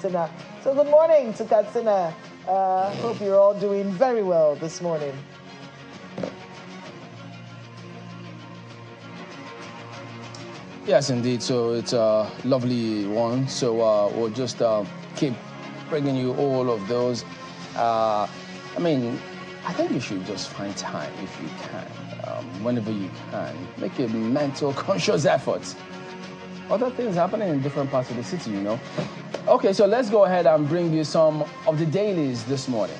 So good morning to Katsina. Hope you're all doing very well this morning. Yes, indeed. So it's a lovely one. So we'll just keep bringing you all of those. I mean, I think you should just find time if you can, whenever you can. Make a mental, conscious effort. Other things happening in different parts of the city, you know. Okay, so let's go ahead and bring you some of the dailies this morning.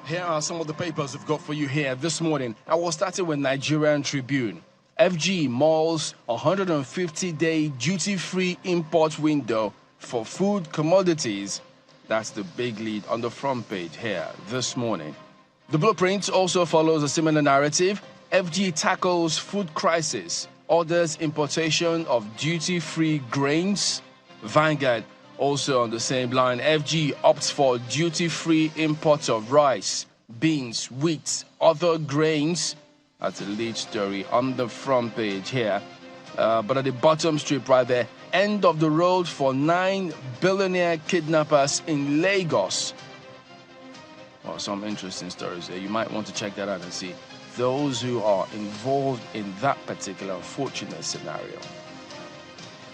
Here are some of the papers we've got for you here this morning. I will start with Nigerian Tribune. FG malls 150-day duty-free import window for food commodities. That's the big lead on the front page here this morning. The Blueprint also follows a similar narrative. FG tackles food crisis, orders importation of duty-free grains. Vanguard also on the same line. FG opts for duty-free imports of rice, beans, wheat, other grains. That's a lead story on the front page here. But at the bottom strip right there, end of the road for 9 billionaire kidnappers in Lagos. Well, some interesting stories there. You might want to check that out and see those who are involved in that particular unfortunate scenario.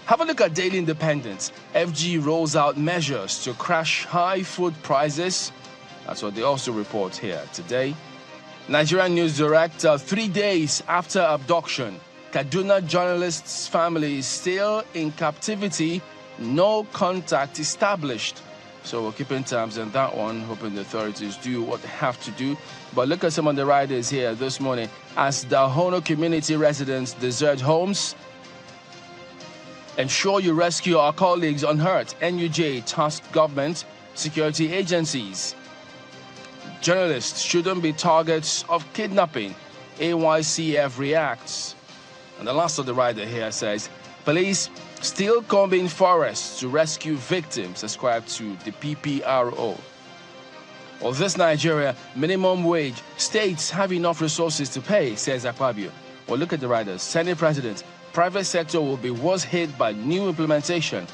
Have a look at Daily Independence. FG rolls out measures to crash high food prices. That's what they also report here today. Nigerian News Direct, 3 days after abduction, Kaduna journalist's family is still in captivity, no contact established. So we're keeping tabs on that one, hoping the authorities do what they have to do. But look at some of the riders here this morning. As the Hono community residents desert homes, ensure you rescue our colleagues unhurt. NUJ tasked government, security agencies. Journalists shouldn't be targets of kidnapping. AYCF reacts. And the last of the rider here says, police still combing forests to rescue victims, ascribed to the PPRO. Well, this Nigeria, minimum wage, states have enough resources to pay, says Akpabio. Well, look at the riders. Senate President, private sector will be worst hit by new implementation.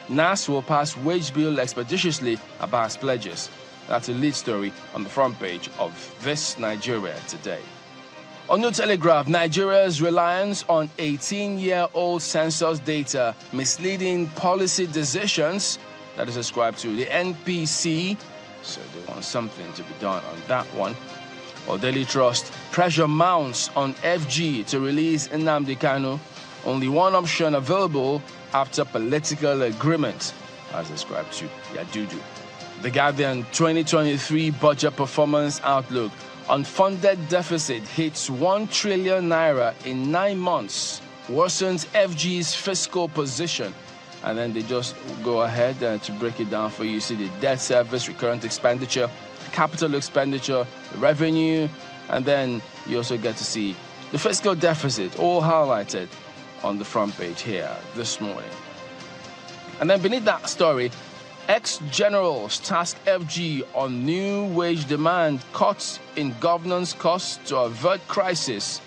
NAS will pass wage bill expeditiously, Abbas pledges. That's a lead story on the front page of This Nigeria Today. On New Telegraph, Nigeria's reliance on 18-year-old census data misleading policy decisions. That is ascribed to the NPC. So they want something to be done on that one. Or Daily Trust, pressure mounts on FG to release Nnamdi Kanu. Only one option available after political agreement, as ascribed to Yadudu. The Guardian 2023 budget performance outlook. Unfunded deficit hits 1 trillion naira in 9 months. Worsens FG's fiscal position. And then they just go ahead to break it down for you. You see the debt service, recurrent expenditure, capital expenditure, revenue, and then you also get to see the fiscal deficit, all highlighted on the front page here this morning. And then beneath that story, ex-generals task FG on new wage demand, cuts in governance costs to avert crisis.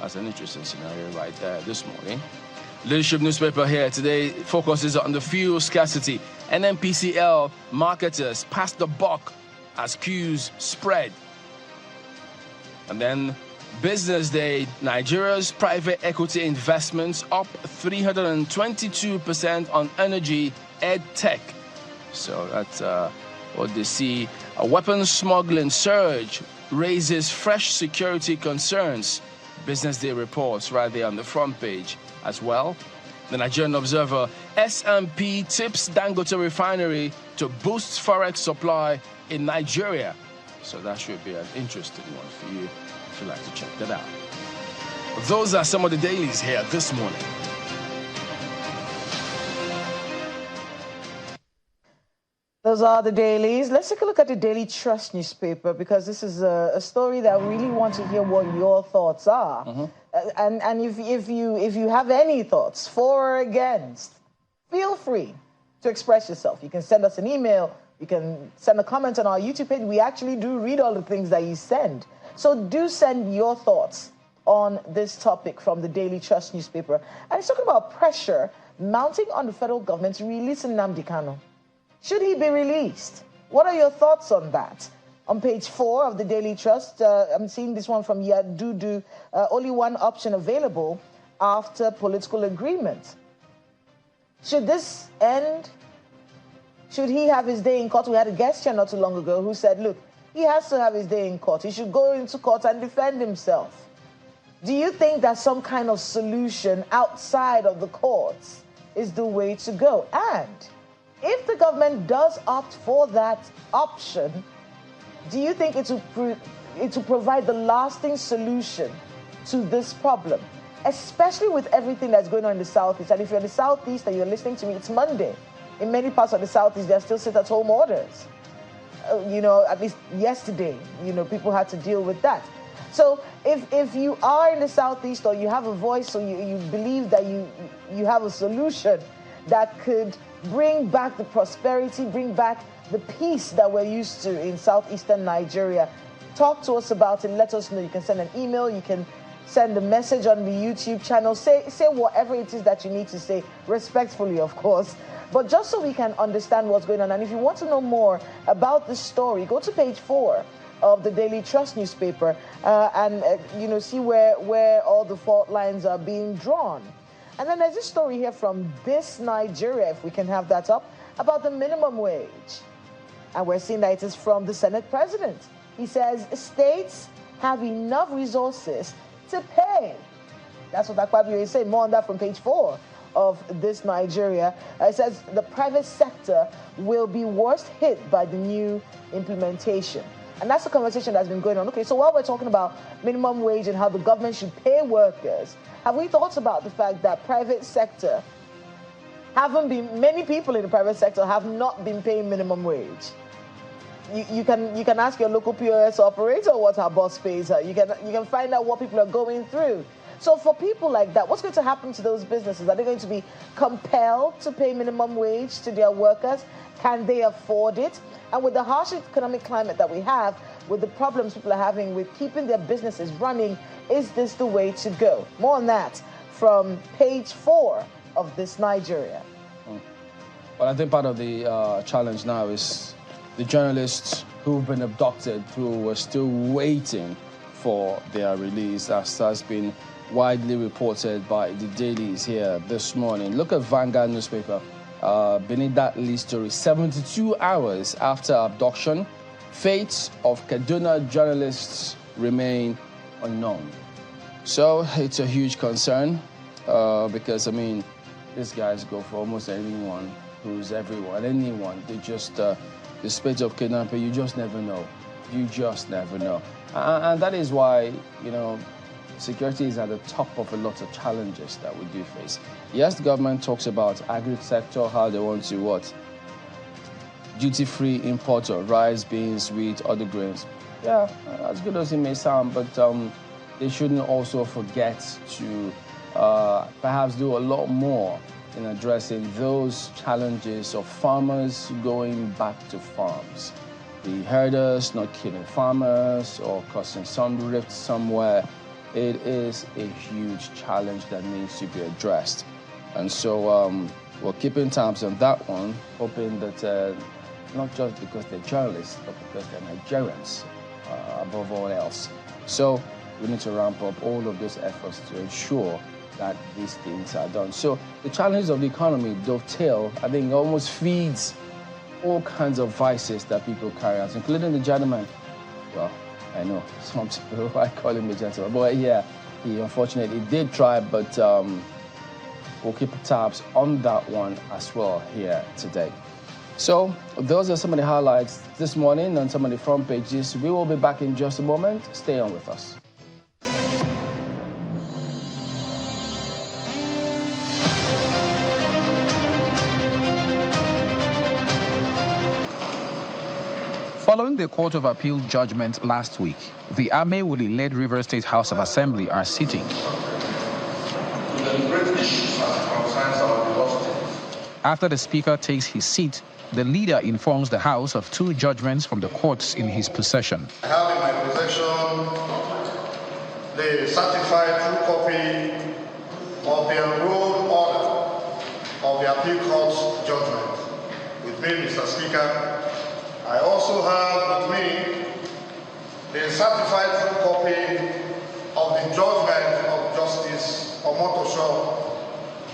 That's an interesting scenario right there this morning. Leadership newspaper here today focuses on the fuel scarcity. NNPCL marketers pass the buck as queues spread. And then Business Day, Nigeria's private equity investments up 322% on energy, ed tech. So that's what they see. A weapons smuggling surge raises fresh security concerns. Business Day reports right there on the front page as well. The Nigerian Observer, S&P tips Dangote refinery to boost forex supply in Nigeria. So that should be an interesting one for you if you'd like to check that out. Those are some of the dailies here this morning. Those are the dailies. Let's take a look at the Daily Trust newspaper, because this is a story that I really want to hear what your thoughts are. And if you have any thoughts, for or against, feel free to express yourself. You can send us an email You can send a comment on our YouTube page. We actually do read all the things that you send. So do send your thoughts on this topic from the Daily Trust newspaper. And it's talking about pressure mounting on the federal government to release Nnamdi Kanu. Should he be released? What are your thoughts on that? On page 4 of the Daily Trust, I'm seeing this one from Yadudu, only one option available after political agreement. Should this end? Should he have his day in court? We had a guest here not too long ago who said, look, he has to have his day in court. He should go into court and defend himself. Do you think that some kind of solution outside of the courts is the way to go? And if the government does opt for that option, do you think it will provide the lasting solution to this problem? Especially with everything that's going on in the Southeast. And if you're in the Southeast and you're listening to me, it's Monday. In many parts of the Southeast, there are still sit-at-home orders. At least yesterday, people had to deal with that. So if you are in the Southeast or you have a voice or you believe that you have a solution that could bring back the prosperity, bring back the peace that we're used to in southeastern Nigeria, talk to us about it. Let us know. You can send an email. You can send a message on the YouTube channel. Say whatever it is that you need to say, respectfully, of course. But just so we can understand what's going on. And if you want to know more about this story, go to page 4 of the Daily Trust newspaper and see where all the fault lines are being drawn. And then there's a story here from This Nigeria, if we can have that up, about the minimum wage. And we're seeing that it is from the Senate president. He says states have enough resources to pay. That's what Akpabio is saying. More on that from page 4 of This Nigeria. It says the private sector will be worst hit by the new implementation. And that's the conversation that's been going on. Okay, so while we're talking about minimum wage and how the government should pay workers, have we thought about the fact that private sector many people in the private sector have not been paying minimum wage? You can ask your local POS operator what her boss pays her. You can find out what people are going through. So for people like that, what's going to happen to those businesses? Are they going to be compelled to pay minimum wage to their workers? Can they afford it? And with the harsh economic climate that we have, with the problems people are having with keeping their businesses running, is this the way to go? More on that from page 4 of This Nigeria. Well, I think part of the challenge now is the journalists who've been abducted, who were still waiting for their release, as has been widely reported by the dailies here this morning. Look at Vanguard newspaper. Beneath that lead story, 72 hours after abduction, fates of Kaduna journalists remain unknown. So it's a huge concern because, these guys go for almost anyone who's everyone, anyone. They just, the spate of kidnapping, you just never know. You just never know. And that is why, security is at the top of a lot of challenges that we do face. Yes, the government talks about agri-sector, how they want to, duty-free import of rice, beans, wheat, other grains. Yeah, as good as it may sound, but they shouldn't also forget to perhaps do a lot more in addressing those challenges of farmers going back to farms. The herders not killing farmers or causing some rift somewhere. It is a huge challenge that needs to be addressed. And so we're keeping tabs on that one, hoping that not just because they're journalists, but because they're Nigerians above all else. So we need to ramp up all of those efforts to ensure that these things are done. So the challenges of the economy dovetail, I think, almost feeds all kinds of vices that people carry out, including the gentleman. Well, I know some people, I call him a gentleman, but yeah, he unfortunately did try, but we'll keep tabs on that one as well here today. So those are some of the highlights this morning on some of the front pages. We will be back in just a moment. Stay on with us. Following the Court of Appeal judgment last week, the Amewuli-led Rivers State House of Assembly are sitting. After the Speaker takes his seat, the leader informs the House of 2 judgments from the courts in his possession. I have in my possession the certified true copy of the enrolled order of the appeal court's judgment. With me, Mr. Speaker, I also have with me the certified true copy of the judgment of Justice Omotosho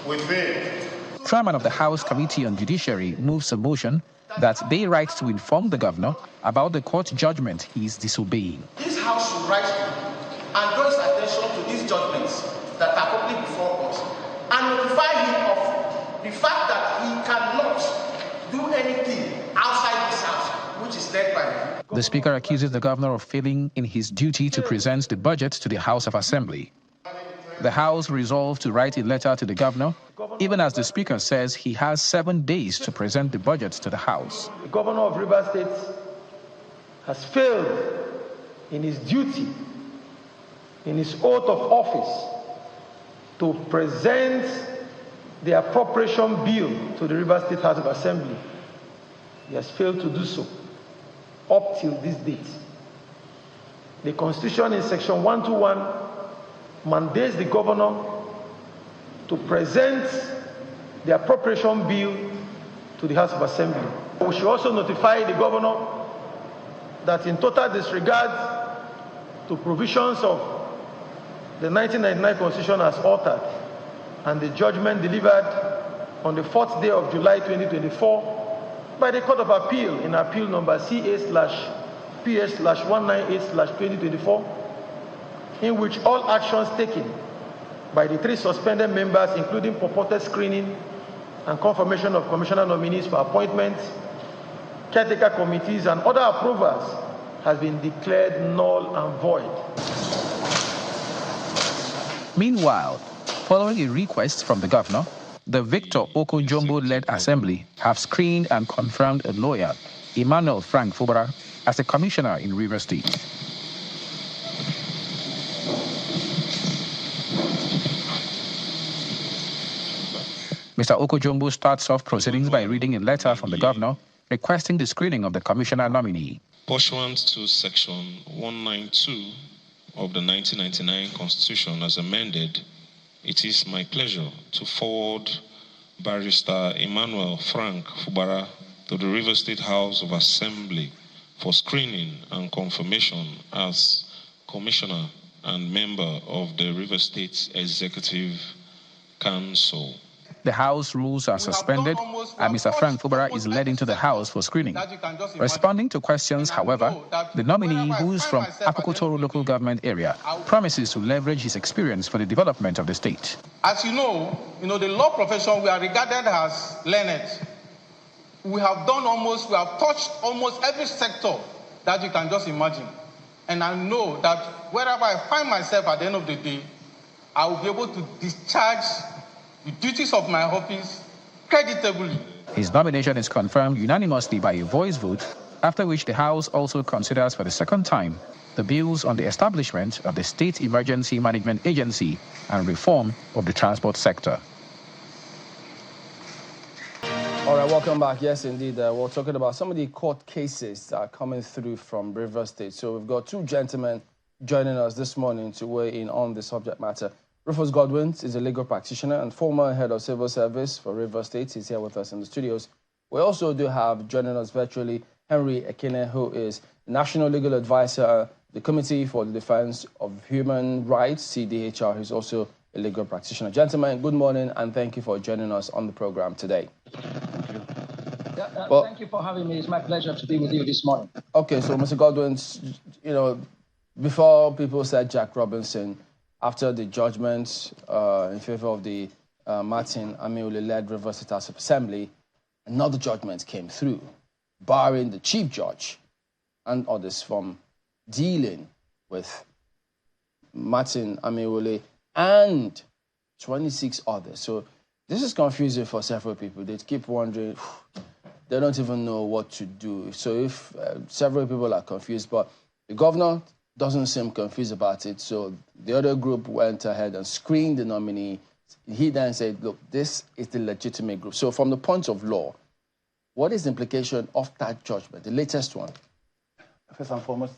with me. Chairman of the House Committee on Judiciary moves a motion that they write to inform the governor about the court judgment he is disobeying. This House should write to and draw his attention to these judgments that are public before us and notify him of the fact that he cannot do anything outside this House, which is led by him. The Speaker accuses the governor of failing in his duty to present the budget to the House of Assembly. The House resolved to write a letter to the governor, even as the Speaker says he has 7 days to present the budget to the House. The governor of Rivers State has failed in his duty, in his oath of office, to present the appropriation bill to the Rivers State House of Assembly. He has failed to do so up till this date. The Constitution in Section 121 mandates the governor to present the appropriation bill to the House of Assembly. We should also notify the governor that in total disregard to provisions of the 1999 Constitution as altered and the judgment delivered on the 4th day of July 2024 by the Court of Appeal in appeal number CA/PS/198/2024, in which all actions taken by the 3 suspended members, including purported screening and confirmation of commissioner nominees for appointment, caretaker committees, and other approvals, has been declared null and void. Meanwhile, following a request from the governor, the Victor Okojombo-led assembly have screened and confirmed a lawyer, Emmanuel Frank Fubara, as a commissioner in Rivers State. Mr. Okojombo starts off proceedings by reading a letter from the governor requesting the screening of the commissioner nominee. Pursuant to Section 192 of the 1999 Constitution as amended, it is my pleasure to forward Barrister Emmanuel Frank Fubara to the Rivers State House of Assembly for screening and confirmation as Commissioner and member of the Rivers State Executive Council. The House rules are suspended and Mr. Frank Fubara is led into the House for screening. Responding to questions, however, the nominee, who is from Apokotoro local government area, promises to leverage his experience for the development of the state. As you know, the law profession, we are regarded as learned. We have touched almost every sector that you can just imagine. And I know that wherever I find myself at the end of the day, I will be able to discharge the duties of my office creditably. His nomination is confirmed unanimously by a voice vote, after which the House also considers for the second time the bills on the establishment of the State Emergency Management Agency and reform of the transport sector. All right, welcome back. Yes, indeed. We're talking about some of the court cases that are coming through from Rivers State. So we've got 2 gentlemen joining us this morning to weigh in on the subject matter. Rufus Godwin is a legal practitioner and former head of civil service for Rivers State. He's here with us in the studios. We also do have joining us virtually Henry Ekene, who is National Legal Advisor, the Committee for the Defense of Human Rights, CDHR. He's also a legal practitioner. Gentlemen, good morning and thank you for joining us on the program today. Thank you. Thank you for having me. It's my pleasure to be with you this morning. Okay, so Mr. Godwin, before people said Jack Robinson, after the judgment in favor of the Martin Amiule-led Rivers State House of Assembly, another judgment came through, barring the chief judge and others from dealing with Martin Amiule and 26 others. So this is confusing for several people. They keep wondering, they don't even know what to do. So if several people are confused, but the governor doesn't seem confused about it. So the other group went ahead and screened the nominee he then said, look, this is the legitimate group. So from the point of law, what is the implication of that judgment, the latest one? First and foremost,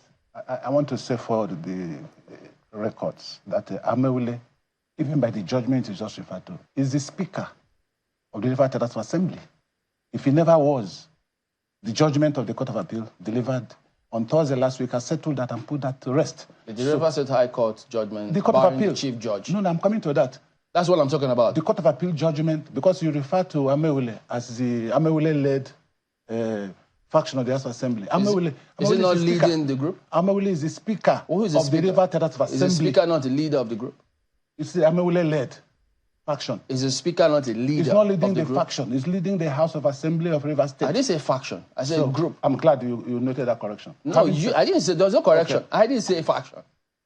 I want to say for the records that Amewule, even by the judgment you just referred to, is the Speaker of the River State Assembly. If he never was, the judgment of the Court of Appeal delivered on Thursday last week has settled that and put that to rest. The River State High Court judgment, the Court of Appeal, the Chief Judge. No, I'm coming to that. That's what I'm talking about. The Court of Appeal judgment, because you refer to Amewule as the Amewule-led faction of the House of Assembly. Is he not leading the group? Amewule is the Speaker of the River State Assembly. Is the Speaker not the leader of the group? It's the Amewule-led faction. Is the Speaker not a leader? He's not leading the faction. He's leading the House of Assembly of River State. I didn't say faction. I said group. I'm glad you noted that correction. No, I didn't say, there was no correction. Okay. I didn't say faction.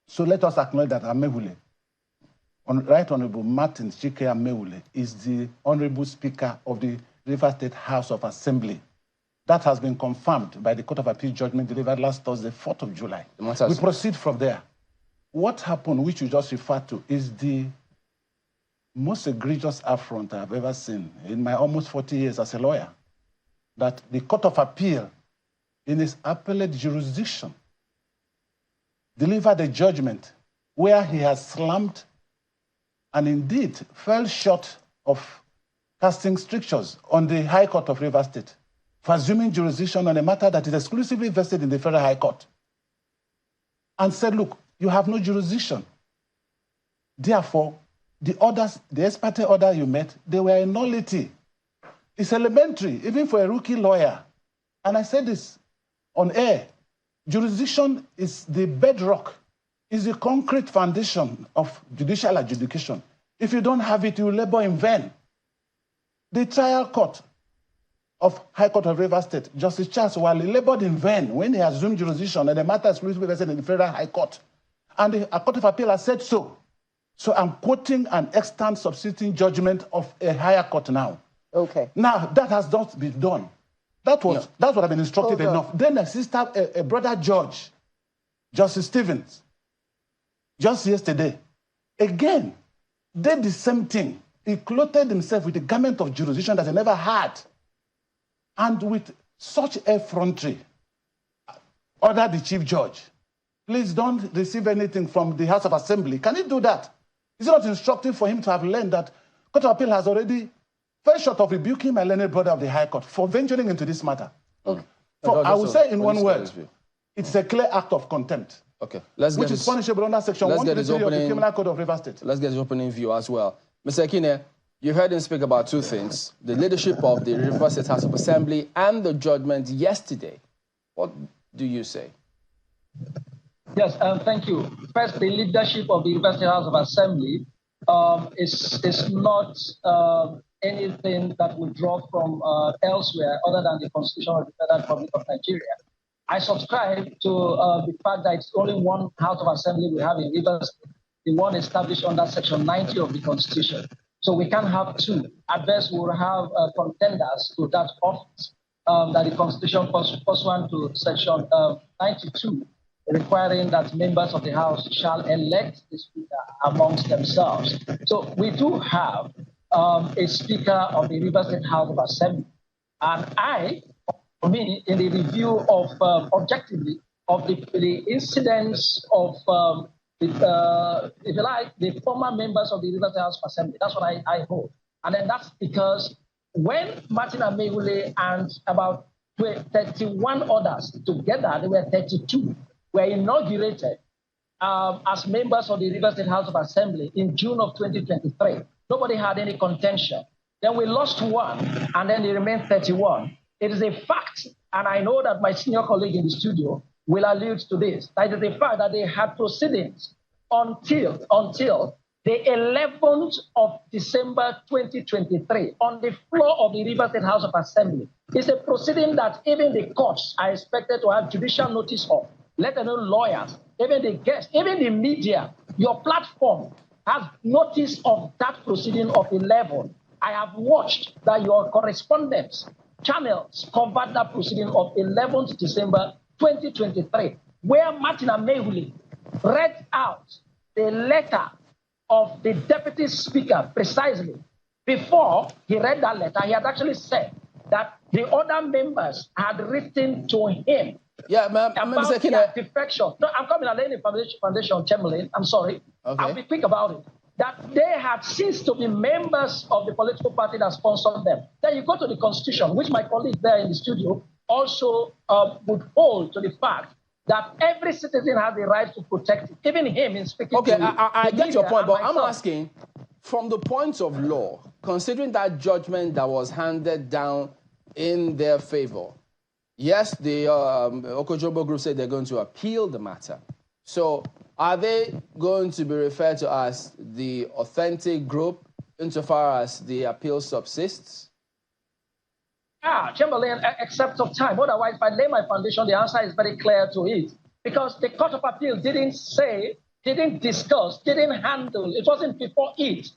So let us acknowledge that Amewule, Right Honorable Martin Chike Amewule, is the Honorable Speaker of the River State House of Assembly. That has been confirmed by the Court of Appeal judgment delivered last Thursday, 4th of July. We proceed from there. What happened, which you just referred to, is the most egregious affront I've ever seen in my almost 40 years as a lawyer, that the Court of Appeal, in its appellate jurisdiction, delivered a judgment where he has slammed and indeed fell short of casting strictures on the High Court of River State for assuming jurisdiction on a matter that is exclusively vested in the Federal High Court, and said, look, you have no jurisdiction. Therefore, the orders, the ex parte order you met, they were a nullity. It's elementary, even for a rookie lawyer. And I said this on air. Jurisdiction is the bedrock, is the concrete foundation of judicial adjudication. If you don't have it, you labor in vain. The trial court of High Court of River State, Justice Charles Wali, labored in vain when he assumed jurisdiction and the matter exclusively vested in the Federal High Court. And the Court of Appeal has said so. So I'm quoting an extant substituting judgment of a higher court now. Okay. Now, that has not been done. That's what I've been instructed enough. Then a brother judge, Justice Stevens, just yesterday, again, did the same thing. He clothed himself with a garment of jurisdiction that he never had. And with such effrontery, ordered the chief judge, please don't receive anything from the House of Assembly. Can he do that? Is it not instructive for him to have learned that Court of Appeal has already fell short of rebuking my learned brother of the High Court for venturing into this matter? Okay. So I would say in one word, it's a clear act of contempt. Okay. Which is punishable under Section 133 of the Criminal Code of River State. Let's get his opening view as well. Mr. Ekine, you heard him speak about two things: the leadership of the River State House of Assembly and the judgment yesterday. What do you say? Yes, thank you. First, the leadership of the River State House of Assembly is not anything that we draw from elsewhere other than the Constitution of the Federal Republic of Nigeria. I subscribe to the fact that it's only one House of Assembly we have in River State, the one established under Section 90 of the Constitution. So we can't have two. At best, we will have contenders to that office that the Constitution pursuant to Section 92, requiring that members of the House shall elect the Speaker amongst themselves. So we do have a Speaker of the River State House of Assembly. And for me, in the review of, objectively, of the incidents of, if you like, the former members of the River State House of Assembly, that's what I hold. And then that's because when Martin Amewule and about 31 others together, they were 32, were inaugurated as members of the River State House of Assembly in June of 2023. Nobody had any contention. Then we lost one, and then they remained 31. It is a fact, and I know that my senior colleague in the studio will allude to this, that it is a fact that they had proceedings until the 11th of December 2023 on the floor of the River State House of Assembly. It's a proceeding that even the courts are expected to have judicial notice of, let alone lawyers, even the guests, even the media. Your platform has notice of that proceeding of 11. I have watched that your correspondence channels covered that proceeding of 11th December 2023, where Martin Amewule read out the letter of the deputy speaker precisely. Before he read that letter, he had actually said that the other members had written to him about their defection. No, I'm coming. I'm laying the foundation, Chamberlain. I'm sorry. Okay. I'll be quick about it. That they had ceased to be members of the political party that sponsored them. Then you go to the Constitution, which my colleague there in the studio also would hold to the fact that every citizen has the right to protect it, even him in speaking. Okay, I get your point, but I'm asking, from the point of law, considering that judgment that was handed down in their favor, yes, the Okojombo group said they're going to appeal the matter. So are they going to be referred to as the authentic group insofar as the appeal subsists? Yeah, Chamberlain, except of time. Otherwise, if I lay my foundation, the answer is very clear to it. Because the Court of Appeal didn't say, didn't discuss, didn't handle, it wasn't before it.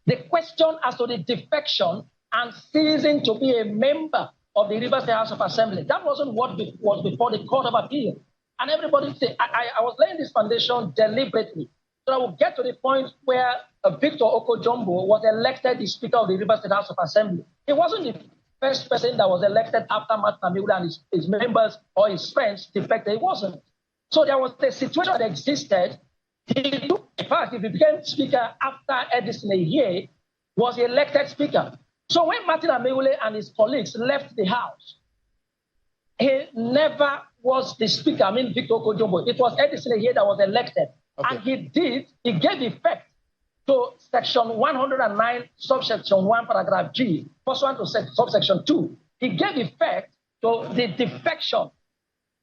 The question as to the defection and ceasing to be a member of the Rivers State House of Assembly, that wasn't what was before the Court of Appeal. And everybody said, I was laying this foundation deliberately. So I will get to the point where Victor Okojombo was elected the Speaker of the Rivers State House of Assembly. He wasn't the first person that was elected after Martin Amiwula and his members or his friends defected. It wasn't. So there was a situation that existed. In fact, if he became Speaker after Edison Ehie was elected Speaker. So when Martin Amiwula and his colleagues left the House, he never was the Speaker, Victor Okojombo. It was Edison Ehie that was elected. Okay. And he gave effect to Section 109, subsection 1, paragraph G, pursuant to subsection 2. He gave effect to the defection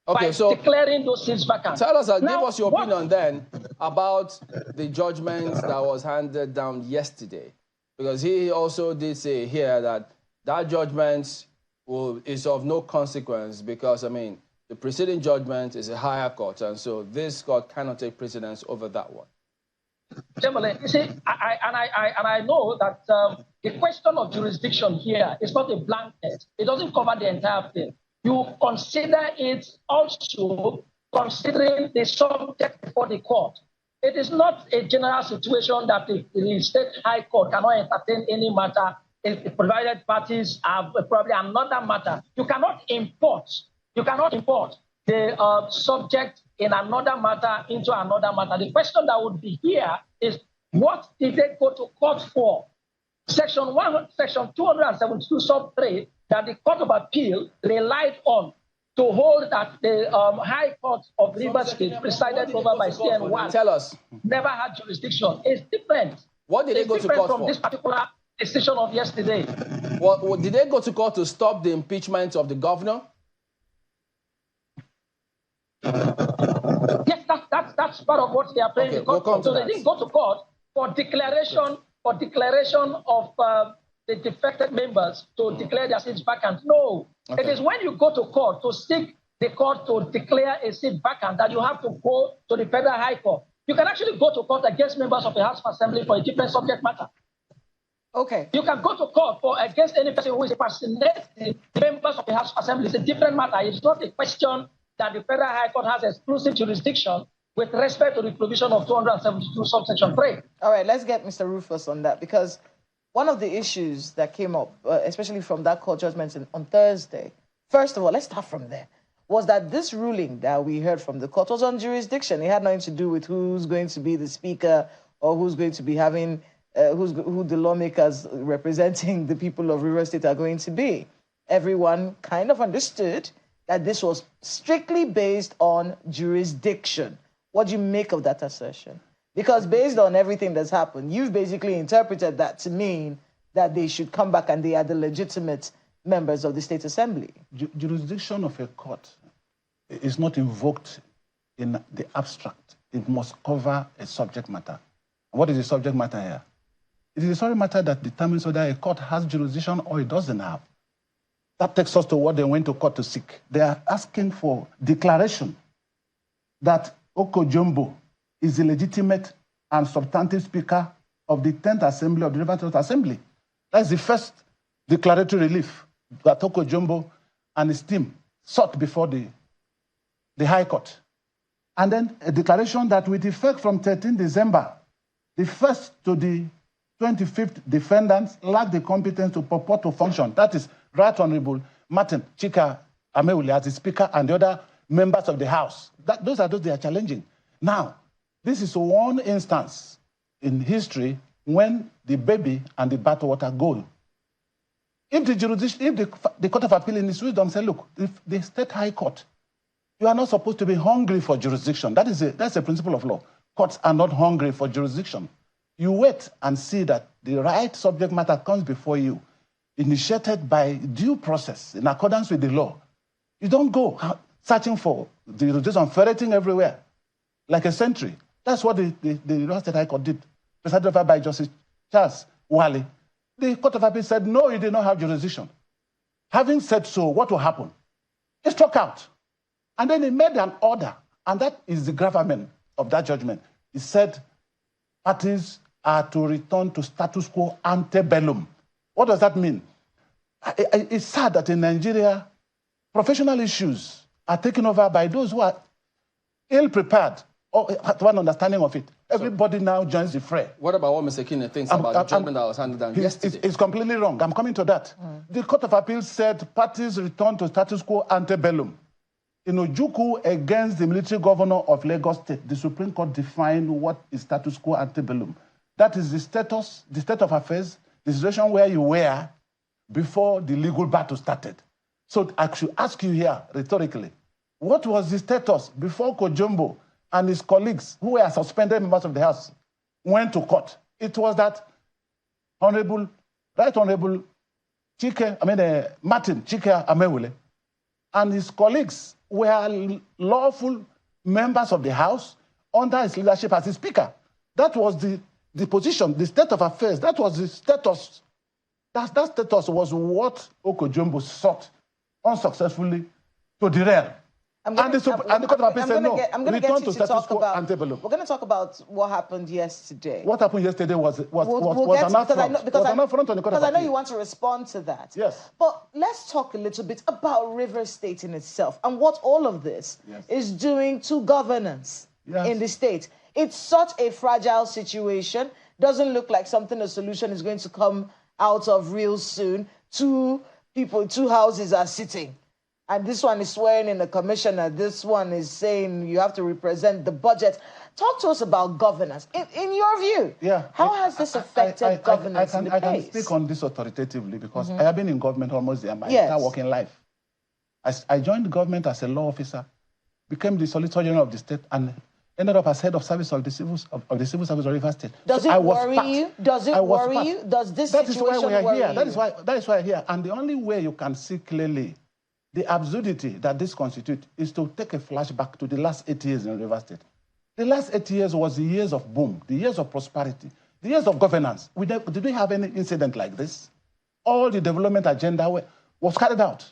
by declaring those seats vacant. Tell us, give us your opinion then about the judgment that was handed down yesterday. Because he also did say here that that judgment is of no consequence because, the preceding judgment is a higher court, and so this court cannot take precedence over that one. Chamberlain, you see, I know that the question of jurisdiction here is not a blanket. It doesn't cover the entire thing. You consider it also considering the subject for the court. It is not a general situation that the state high court cannot entertain any matter if the provided parties have probably another matter. You cannot import the subject in another matter into another matter. The question that would be here is, what did they go to court for? Section 272 sub 3 that the Court of Appeal relied on to hold that the High Court of Rivers State, presided over by CN1, tell us, never had jurisdiction. It's different. What did they go to court from for? This particular decision of yesterday. What did they go to court to stop the impeachment of the governor? Yes, that's part of what they are playing. Okay, so they didn't go to court for declaration of the defected members to declare their seats vacant. No, it is when you go to court to seek the court to declare a seat vacant that you have to go to the Federal High Court. You can actually go to court against members of the House of Assembly for a different subject matter. Okay. You can go to court for against any person who is impersonating members of the House of Assembly. It's a different matter. It's not a question that the Federal High Court has exclusive jurisdiction with respect to the provision of 272 subsection 3. All right, let's get Mr. Rufus on that, because one of the issues that came up, especially from that court judgment on Thursday, first of all, let's start from there, was that this ruling that we heard from the court was on jurisdiction. It had nothing to do with who's going to be the speaker or who's going to be having, who the lawmakers representing the people of River State are going to be. Everyone kind of understood that this was strictly based on jurisdiction. What do you make of that assertion? Because based on everything that's happened, you've basically interpreted that to mean that they should come back and they are the legitimate members of the State Assembly. Jurisdiction of a court is not invoked in the abstract. It must cover a subject matter. What is the subject matter here? It is a subject matter that determines whether a court has jurisdiction or it doesn't have. That takes us to what they went to court to seek. They are asking for declaration that Okojombo is the legitimate and substantive speaker of the 10th Assembly of the River State Assembly. That's the first declaratory relief that Okojombo and his team sought before the High Court. And then a declaration that with effect from 13 December The first to the 25th defendants lack the competence to purport to function. That is Right Honorable Martin Chika Ameule as the Speaker and the other members of the House. Those are those they are challenging. Now, this is one instance in history when the baby and the bathwater go. If the Court of Appeal in its wisdom said, look, if the State High Court, you are not supposed to be hungry for jurisdiction. That's a principle of law. Courts are not hungry for jurisdiction. You wait and see that the right subject matter comes before you, initiated by due process in accordance with the law. You don't go searching for the jurisdiction, ferreting everywhere, like a sentry. That's what the State High Court did, presided over by Justice Charles Wali. The Court of Appeal said, no, you did not have jurisdiction. Having said so, what will happen? It struck out. And then he made an order, and that is the gravamen of that judgment. He said parties are to return to status quo ante bellum. What does that mean? It's sad that in Nigeria, professional issues are taken over by those who are ill-prepared or have one understanding of it. Everybody now joins the fray. What about what Mr. Kine thinks about the judgment that was handed down yesterday? It's completely wrong. I'm coming to that. The Court of Appeal said parties return to status quo ante bellum. In Ojukwu against the military governor of Lagos State, the Supreme Court defined what is status quo ante bellum. That is the state of affairs, the situation where you were before the legal battle started. So I should ask you here, rhetorically, what was the status before Kojumbo and his colleagues, who were suspended members of the House, went to court? It was that Right Honorable Martin Chike Ameule and his colleagues were lawful members of the House under his leadership as the Speaker. That was the position, the state of affairs. That was the status. That status was what Okojumbo sought unsuccessfully to derail. And the Court of Appeal said, no, return to status quo ante bellum. We're going to talk about what happened yesterday. What happened yesterday was an affront. Because I know you want to respond to that. Yes. But let's talk a little bit about Rivers State in itself and what all of this is doing to governance in the state. It's such a fragile situation. Doesn't look like a solution is going to come out of real soon. Two houses are sitting. And this one is swearing in the commissioner. This one is saying you have to represent the budget. Talk to us about governance. In your view, how has this affected governance in the place? I can speak on this authoritatively because I have been in government almost my entire working life. I joined the government as a law officer, became the Solicitor General of the state, and ended up as head of service of the civil service of Rivers State. Does it worry you? Does it worry you? Does this situation worry you? That is why we are here. And the only way you can see clearly the absurdity that this constitutes is to take a flashback to the last 8 years in Rivers State. The last 8 years was the years of boom, the years of prosperity, the years of governance. Did we have any incident like this? All the development agenda was carried out.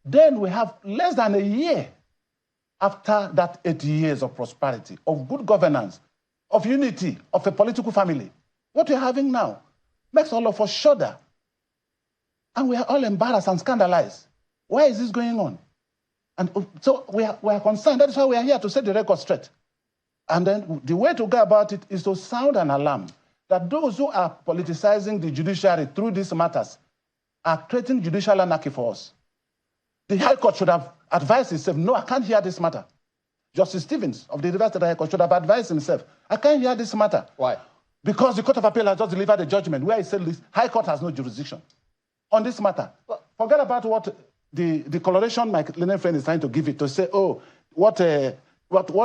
Then we have less than a year after that 8 years of prosperity, of good governance, of unity, of a political family. What we're having now makes all of us shudder. And we are all embarrassed and scandalized. Why is this going on? And so we are concerned. That is why we are here to set the record straight. And then the way to go about it is to sound an alarm that those who are politicizing the judiciary through these matters are creating judicial anarchy for us. The High Court should have advised itself, no, I can't hear this matter. Justice Stevens of the Rivers State High Court should have advised himself, I can't hear this matter. Why? Because the Court of Appeal has just delivered a judgment where it said the High Court has no jurisdiction on this matter. Forget about what the coloration my Lenin friend is trying to give it, to say, oh, what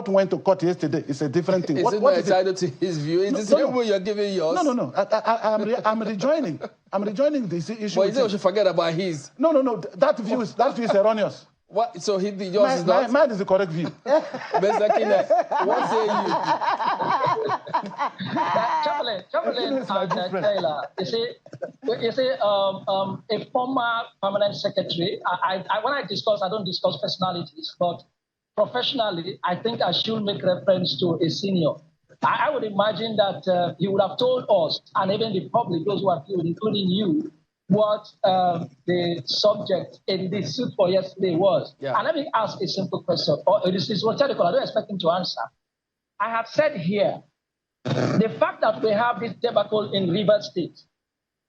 went to court yesterday is a different thing. Is it not entitled to his view? Is the same way you're giving yours? No. I'm rejoining. I'm rejoining this issue. But you say we should forget about his. No. That view is What? erroneous. So yours is not? Mine is the correct view. Mr. Kine, what say you? Chaplain Taylor, you see, a former permanent secretary, when I don't discuss personalities, but professionally, I think I should make reference to a senior. I would imagine that he would have told us, and even the public, those who are here, including you, what the subject in the suit for yesterday was. Yeah. And let me ask a simple question. This is rhetorical. I don't expect him to answer. I have said here The fact that we have this debacle in Rivers State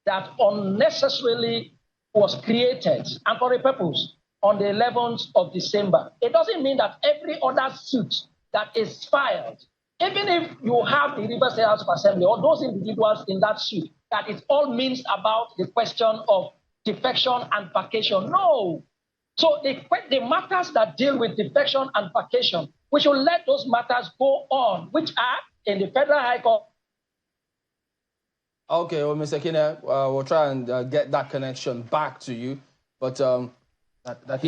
that unnecessarily was created and for a purpose on the 11th of December, it doesn't mean that every other suit that is filed, even if you have the Rivers State House of Assembly or those individuals in that suit, that it all means about the question of defection and vacation. No. So the matters that deal with defection and vacation, we should let those matters go on, which are in the Federal High Court. Okay, well, Mr. Kine, we'll try and get that connection back to you. But that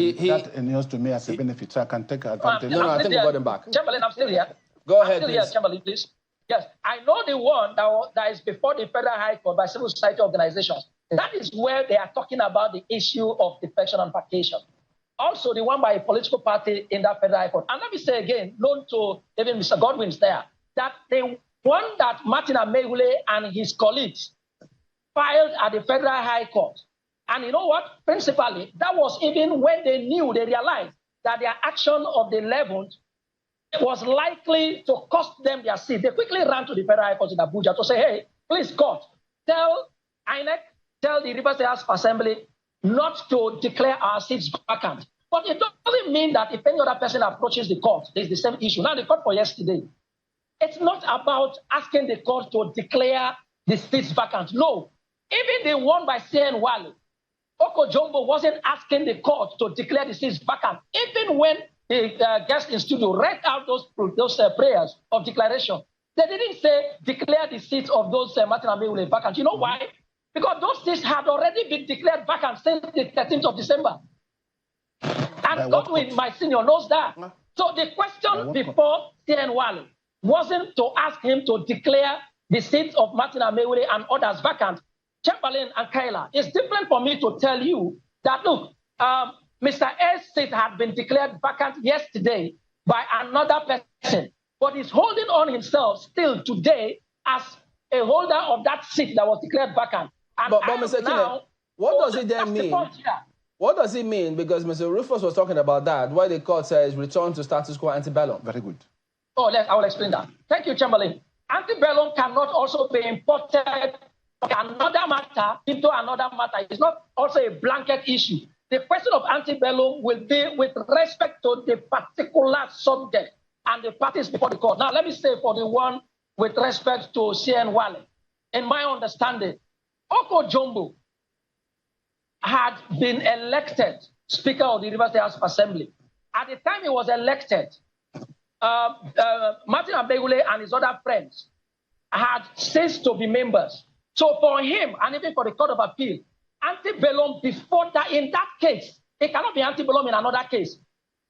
inures to me as a benefit, so I can take advantage. No, I think we got him back. Chamberlain, I'm still here. Go ahead, still please. Here, Chamberlain, please. Yes, I know the one that is before the Federal High Court by civil society organizations. That is where they are talking about the issue of defection and vacation. Also, the one by a political party in that Federal High Court. And let me say again, known to even Mr. Godwin's there, that the one that Martin Ameghule and his colleagues filed at the Federal High Court. And you know what? Principally, that was even when they realized that their action of the 11th was likely to cost them their seat. They quickly ran to the Federal High Court in Abuja to say, hey, please, court, tell INEC, tell the Rivers State House of Assembly not to declare our seats vacant. But it doesn't mean that if any other person approaches the court, there's the same issue. Now, the court for yesterday, it's not about asking the court to declare the seats vacant. No. Even the one by CN Wale, Oko Jumbo wasn't asking the court to declare the seats vacant. Even when the guest in studio read out those prayers of declaration, they didn't say declare the seats of those Martin Ameghule vacant. You know why? Because those seats had already been declared vacant since the 13th of December. And Godwin, my senior, knows that. So the question before CN Wale wasn't to ask him to declare the seats of Martin Ameghule and others vacant. Chamberlain and Kaila, it's different for me to tell you that, look, Mr. A's seat had been declared vacant yesterday by another person, but he's holding on himself still today as a holder of that seat that was declared vacant. And but Mr. Kine, what does it then mean? What does it mean? Because Mr. Rufus was talking about that, why the court says return to status quo antebellum. Very good. Oh, I will explain that. Thank you, Chamberlain. Antebellum cannot also be imported from another matter into another matter. It's not also a blanket issue. The question of antebellum will be with respect to the particular subject and the parties before the court. Now, let me say for the one with respect to CN Wale, in my understanding, Oko Jumbo had been elected Speaker of the Rivers State House of Assembly. At the time he was elected, Martin Ameghule and his other friends had ceased to be members. So for him, and even for the Court of Appeal, antebellum before that, in that case, it cannot be antebellum in another case.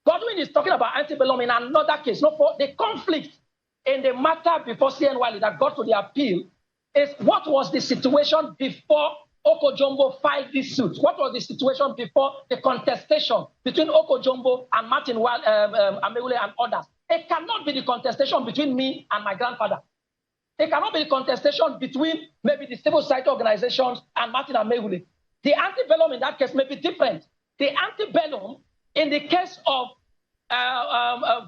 Godwin is talking about antebellum in another case. No, for the conflict in the matter before CN Wale that got to the appeal is what was the situation before Oko Jumbo filed this suit? What was the situation before the contestation between Oko Jumbo and Martin Ameghule and others? It cannot be the contestation between me and my grandfather. It cannot be the contestation between maybe the civil society organizations and Martin Ameghule. The antebellum in that case may be different. The antebellum in the case of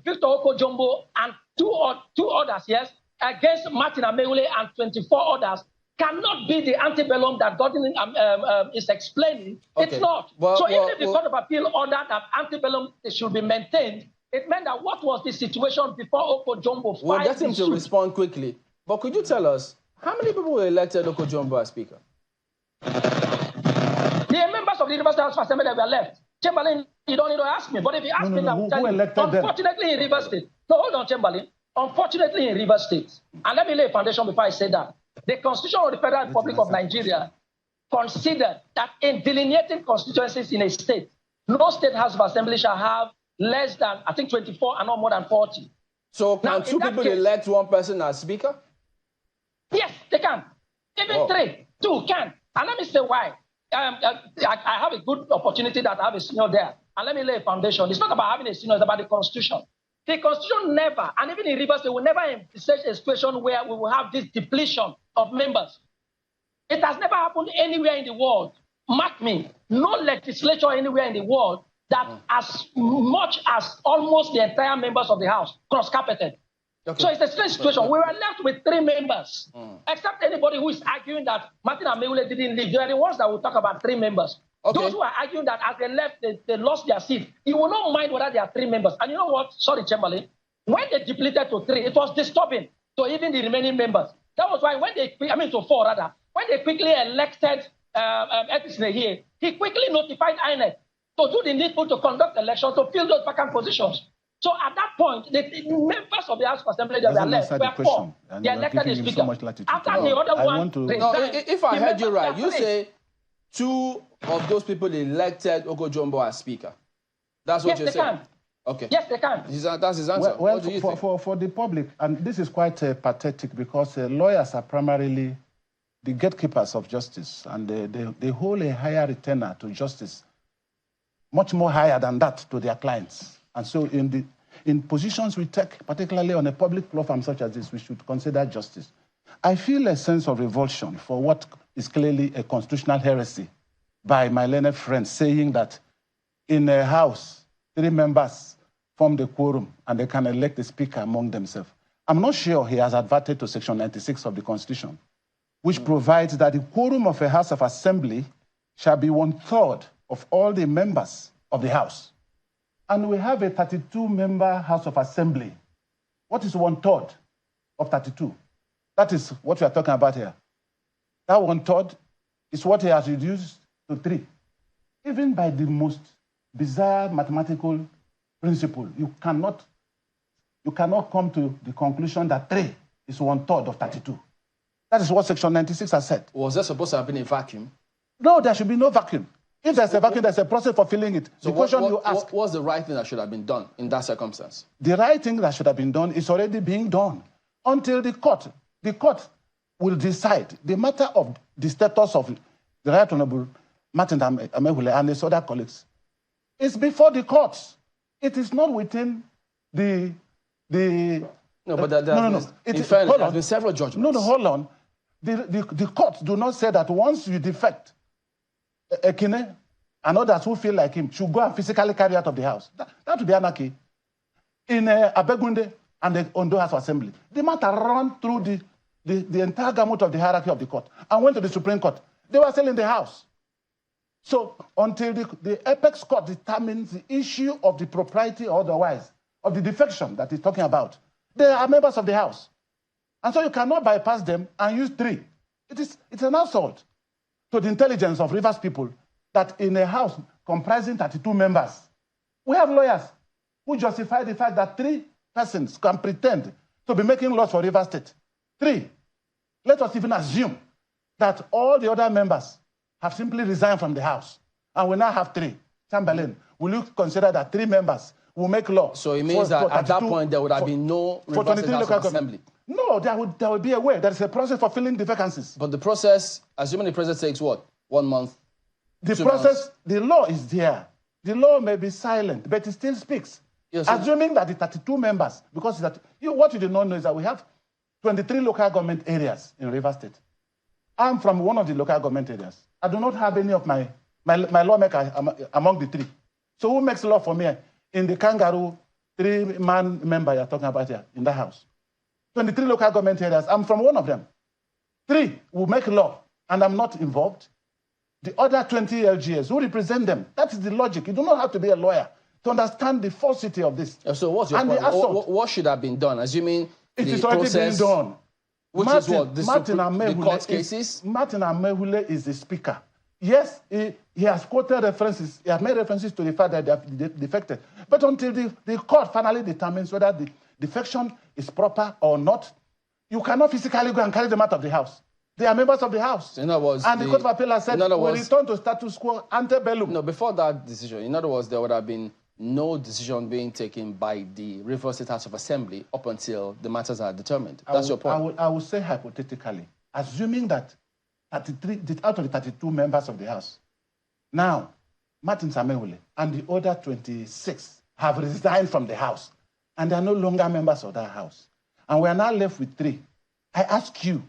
Victor Oko Jumbo and two others, yes, against Martin Ameghule and 24 others, cannot be the antebellum that Godwin is explaining. Okay. It's not. So even if the Court of Appeal ordered that antebellum should be maintained, it meant that what was the situation before Oko Jumbo filed? We'll get him to respond quickly. But could you tell us, how many people were elected Oko Jumbo as Speaker? The members of the Rivers State House of Assembly that were left. Chamberlain, you don't need to ask me. But if you ask me, I'm telling you. Unfortunately, in Rivers State. No, hold on, Chamberlain. Unfortunately, in Rivers State, and let me lay a foundation before I say that, the Constitution of the Federal Republic of Nigeria considered that in delineating constituencies in a state, no state house of assembly shall have less than, I think, 24 and not more than 40. So can two people elect one person as Speaker? Yes, they can. Even three, two can. And let me say why. I have a good opportunity that I have a senior there. And let me lay a foundation. It's not about having a senior, it's about the Constitution. The Constitution never, and even in Rivers, they will never envisage a situation where we will have this depletion of members. It has never happened anywhere in the world. Mark me, no legislature anywhere in the world that as much as almost the entire members of the House cross-carpeted. Okay. So it's a strange situation. We were left with 3 members, except anybody who is arguing that Martin Amaewhule didn't leave. They are the ones that will talk about 3 members. Okay. Those who are arguing that as they left, they lost their seat. You will not mind whether there are 3 members. And you know what? Sorry, Chamberlain. When they depleted to 3, it was disturbing to even the remaining members. That was why when they, to 4 rather, when they quickly elected Etisne here, he quickly notified INEC to do the needful to conduct elections to fill those vacant positions. So at that point, the members of the House of Assembly that were left were 4. They elected the speaker. After the other one resigned, if I heard you right, you say 2 of those people elected Ogojombo as speaker. That's what you're saying? Okay. Yes, they can. That's his answer. Well, what do you think? For the public, and this is quite pathetic because lawyers are primarily the gatekeepers of justice, and they hold a higher retainer to justice, much more higher than that to their clients. And so in positions we take, particularly on a public platform such as this, we should consider justice. I feel a sense of revulsion for what is clearly a constitutional heresy by my learned friends saying that in a house, 3 members form the quorum and they can elect a speaker among themselves. I'm not sure he has adverted to Section 96 of the Constitution, which provides that the quorum of a House of Assembly shall be 1/3 of all the members of the House. And we have a 32-member House of Assembly. What is 1/3 of 32? That is what we are talking about here. That 1/3 is what he has reduced to 3. Even by the most bizarre mathematical principle, you cannot come to the conclusion that 3 is 1/3 of 32. That is what Section 96 has said. Was there supposed to have been a vacuum? No, there should be no vacuum. If there's a vacuum, there's a process for filling it. So the question you ask... What's the right thing that should have been done in that circumstance? The right thing that should have been done is already being done until the court will decide the matter of the status of the Right Honorable Martin Amaewhule and his other colleagues. It's before the courts. It is not within the... No, but there have been several judgments. No, hold on. The courts do not say that once you defect, Ekine and others who feel like him should go and physically carry out of the house. That would be anarchy. In Abegunde and the Ondo House of Assembly, the matter ran through the entire gamut of the hierarchy of the court and went to the Supreme Court. They were still in the house. So until the apex court determines the issue of the propriety or otherwise of the defection that he's talking about, they are members of the house. And so you cannot bypass them and use 3. It's an assault to the intelligence of Rivers people that in a house comprising 32 members, we have lawyers who justify the fact that 3 persons can pretend to be making laws for Rivers State. 3. Let us even assume that all the other members have simply resigned from the house, and we now have 3. Chamberlain, will you consider that 3 members will make law? So it means that at that point there would have been no Rivers State House of Assembly. No, there would be a way. There is a process for filling the vacancies. But the process, assuming the process takes what? 1 month? The process, the law is there. The law may be silent, but it still speaks. Yes, assuming that the 32 members, because what you do not know is that we have 23 local government areas in Rivers State. I'm from one of the local government areas. I do not have any of my lawmakers among the 3. So who makes law for me in the kangaroo 3-man member you're talking about here in the house? 23 local government areas. I'm from one of them. 3 will make law, and I'm not involved. The other 20 LGAs, who represent them? That is the logic. You do not have to be a lawyer to understand the falsity of this. So what's your point? What should have been done? Assuming it is already being done. Which is what? The court cases? Martin Amaewhule is the speaker. Yes, he has quoted references. He has made references to the fact that they have defected. But until the court finally determines whether the defection is proper or not, you cannot physically go and carry them out of the house. They are members of the house. In other words, and the Court of Appeal has said, we return to status quo ante bellum. No, before that decision, in other words, there would have been no decision being taken by the Rivers State House of Assembly up until the matters are determined. That's your point. I would say hypothetically, assuming that 33 out of the 32 members of the House, now Martin Amaewhule and the other 26 have resigned from the House, and they are no longer members of that House. And we are now left with 3. I ask you,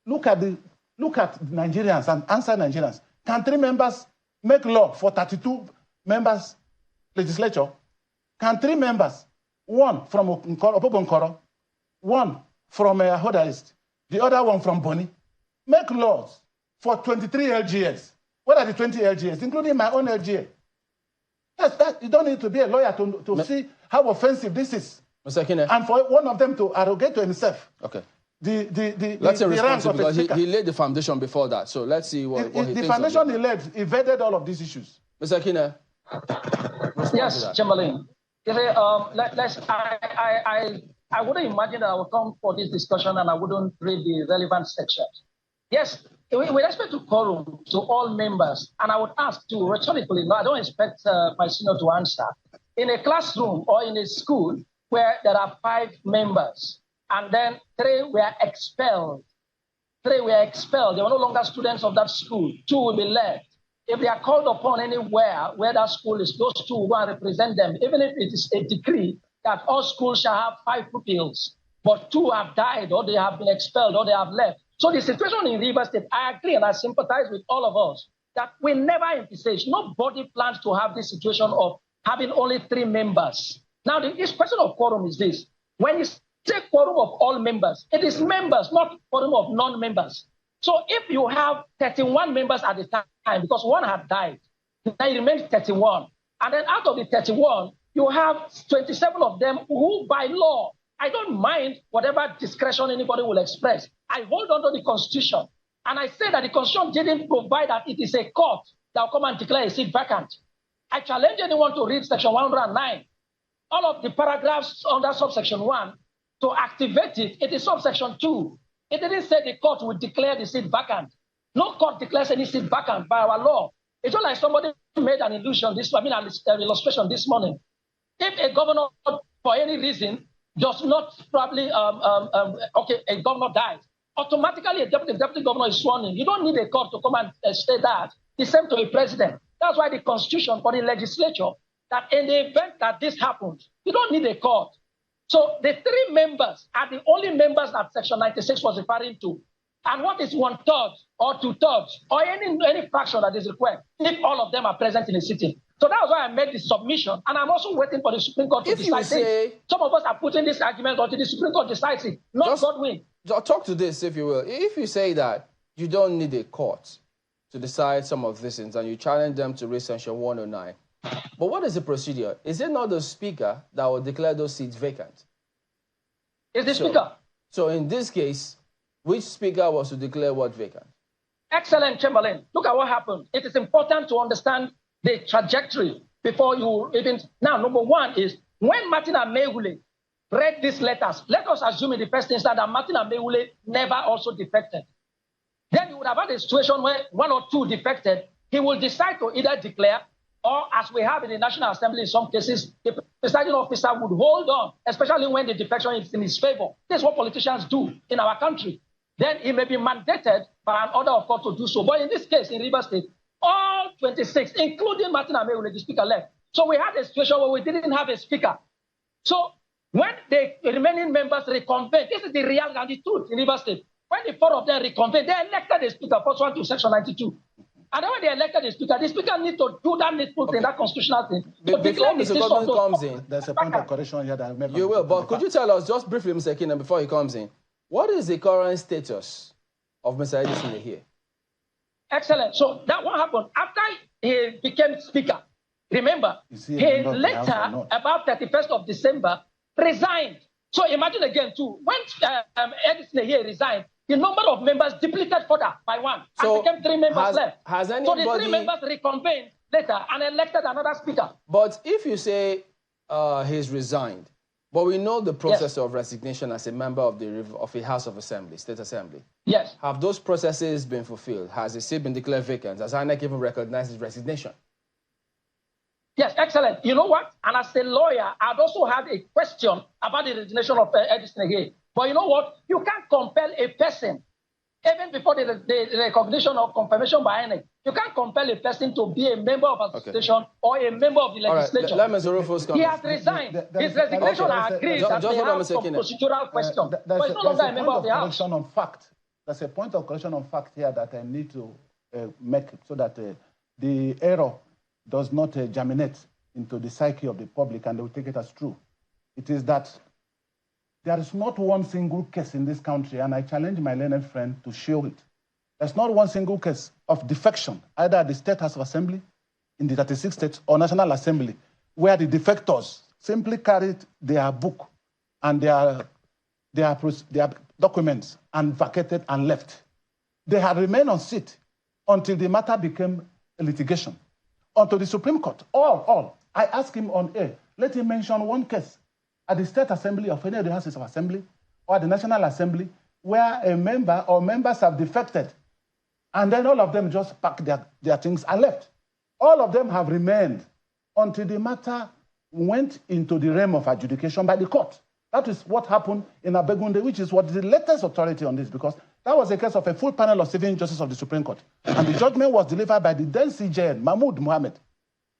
look at Nigerians and answer Nigerians. Can 3 members make law for 32 members legislature? Can 3 members one from Opobonkoro, one from Ahodaist, the other one from Boni. Make laws for 23 LGAs. What are the 20 LGAs, including my own LGA? You don't need to be a lawyer to see how offensive this is. Mr. Kine. And for one of them to arrogate to himself. Okay. Let's respond because he laid the foundation before that. So let's see what he thinks. The foundation he laid evaded all of these issues. Mr. Kine. Yes, Chamberlain. I wouldn't imagine that I would come for this discussion and I wouldn't read the relevant sections. Yes, with respect to quorum to all members, and I would ask to rhetorically, no, I don't expect my senior to answer. In a classroom or in a school where there are 5 members, and then 3 were expelled. 3 were expelled. They were no longer students of that school. 2 will be left. If they are called upon anywhere where that school is, those 2 will go and represent them, even if it is a decree that all schools shall have 5 pupils, but 2 have died, or they have been expelled, or they have left. So the situation in Rivers State, I agree and I sympathize with all of us that we never envisage, nobody plans to have this situation of having only 3 members. Now, this question of quorum is this. When you say quorum of all members, it is members, not quorum of non-members. So if you have 31 members at the time, because 1 had died, then it remains 31. And then out of the 31, you have 27 of them who, by law, I don't mind whatever discretion anybody will express. I hold on to the Constitution. And I say that the Constitution didn't provide that it is a court that will come and declare a seat vacant. I challenge anyone to read Section 109. All of the paragraphs under subsection 1, to activate it, it is subsection 2. It didn't say the court would declare the seat vacant. No court declares any seat vacant by our law. It's not like somebody made an illustration this morning. If a governor, for any reason, does not probably, a governor dies, automatically a deputy governor is sworn in. You don't need a court to come and say that. The same to a president. That's why the Constitution for the legislature, that in the event that this happens, you don't need a court. So the 3 members are the only members that Section 96 was referring to. And what is 1/3 or 2/3 or any fraction that is required if all of them are present in a sitting? So that was why I made the submission. And I'm also waiting for the Supreme Court to decide it. Some of us are putting this argument until the Supreme Court decides it, not God win. Talk to this, if you will. If you say that you don't need a court to decide some of these things and you challenge them to raise Section 109, but what is the procedure? Is it not the Speaker that will declare those seats vacant? It's the Speaker. So in this case, which Speaker was to declare what vacant? Excellent, Chamberlain. Look at what happened. It is important to understand the trajectory before you even... Now, number 1 is when Martin Ameghule read these letters, let us assume in the first instance that Martin Ameghule never also defected. Then you would have had a situation where 1 or 2 defected. He will decide to either declare, or as we have in the National Assembly in some cases, the presiding officer would hold on, especially when the defection is in his favor. This is what politicians do in our country. Then he may be mandated by an order of court to do so. But in this case, in Rivers State, all 26, including Martin Ameghule, the Speaker, left. So we had a situation where we didn't have a Speaker. So when the remaining members reconvened, this is the reality and the truth in Rivers State. When the 4 of them reconvened, they elected a Speaker, pursuant to Section 92. And then when they elected the Speaker needs to do that needful thing, that constitutional thing. Before Mr. Government comes in, there's a point of correction here that I remember. You will, but could you tell us, just briefly, Mr. Kine, before he comes in, what is the current status of Mr. Edison here? Excellent. So that what happened after he became Speaker. Remember, he later, about 31st of December, resigned. So imagine again, too, when Edison here resigned, the number of members depleted further by 1, and became 3 members left. So the 3 members reconvened later and elected another Speaker. But if you say he's resigned, but we know the process of resignation as a member of the House of Assembly, State Assembly. Yes. Have those processes been fulfilled? Has the seat been declared vacant? Has INEC even recognized his resignation? Yes, excellent. You know what? And as a lawyer, I'd also had a question about the resignation of Edison here. But you know what? You can't compel a person, even before the recognition or confirmation by INEC, you can't compel a person to be a member of association or a member of the legislature. Let Mr. Rufus come. He has resigned. His resignation, I agree, that they have some procedural question. But he's no longer a member of the House. There's a point of correction on fact here that I need to make so that the error does not germinate into the psyche of the public and they will take it as true. It is that there is not one single case in this country, and I challenge my learned friend to show it. There's not one single case of defection, either at the State House of Assembly, in the 36 states, or National Assembly, where the defectors simply carried their book and their documents and vacated and left. They had remained on seat until the matter became a litigation, until the Supreme Court. All. I asked him on air, let him mention one case at the State Assembly of any of the Houses of Assembly or the National Assembly where a member or members have defected, and then all of them just packed their things and left. All of them have remained until the matter went into the realm of adjudication by the court. That is what happened in Abegunde, which is what the latest authority on this, because that was a case of a full panel of civil justices of the Supreme Court. And the judgment was delivered by the then CJN, Mahmoud Mohammed.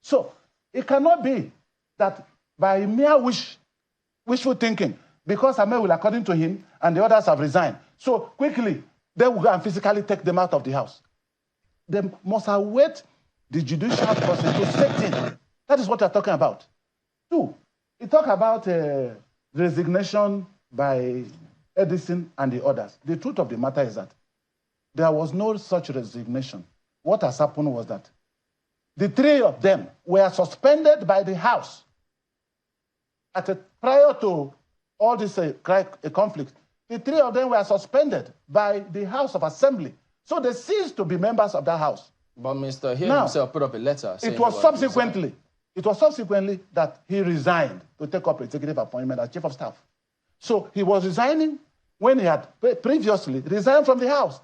So it cannot be that by mere wishful thinking, because Ahmed will, according to him, and the others have resigned, so quickly they will go and physically take them out of the house. They must await the judicial process to set in. That is what we're talking about. Two, we talk about resignation by Edison and the others. The truth of the matter is that there was no such resignation. What has happened was that the three of them were suspended by the House prior to all this conflict. The three of them were suspended by the House of Assembly. So they ceased to be members of that House. But Mr. Hill himself put up a letter saying it was subsequently that he resigned to take up executive appointment as Chief of Staff. So he was resigning when he had previously resigned from the House.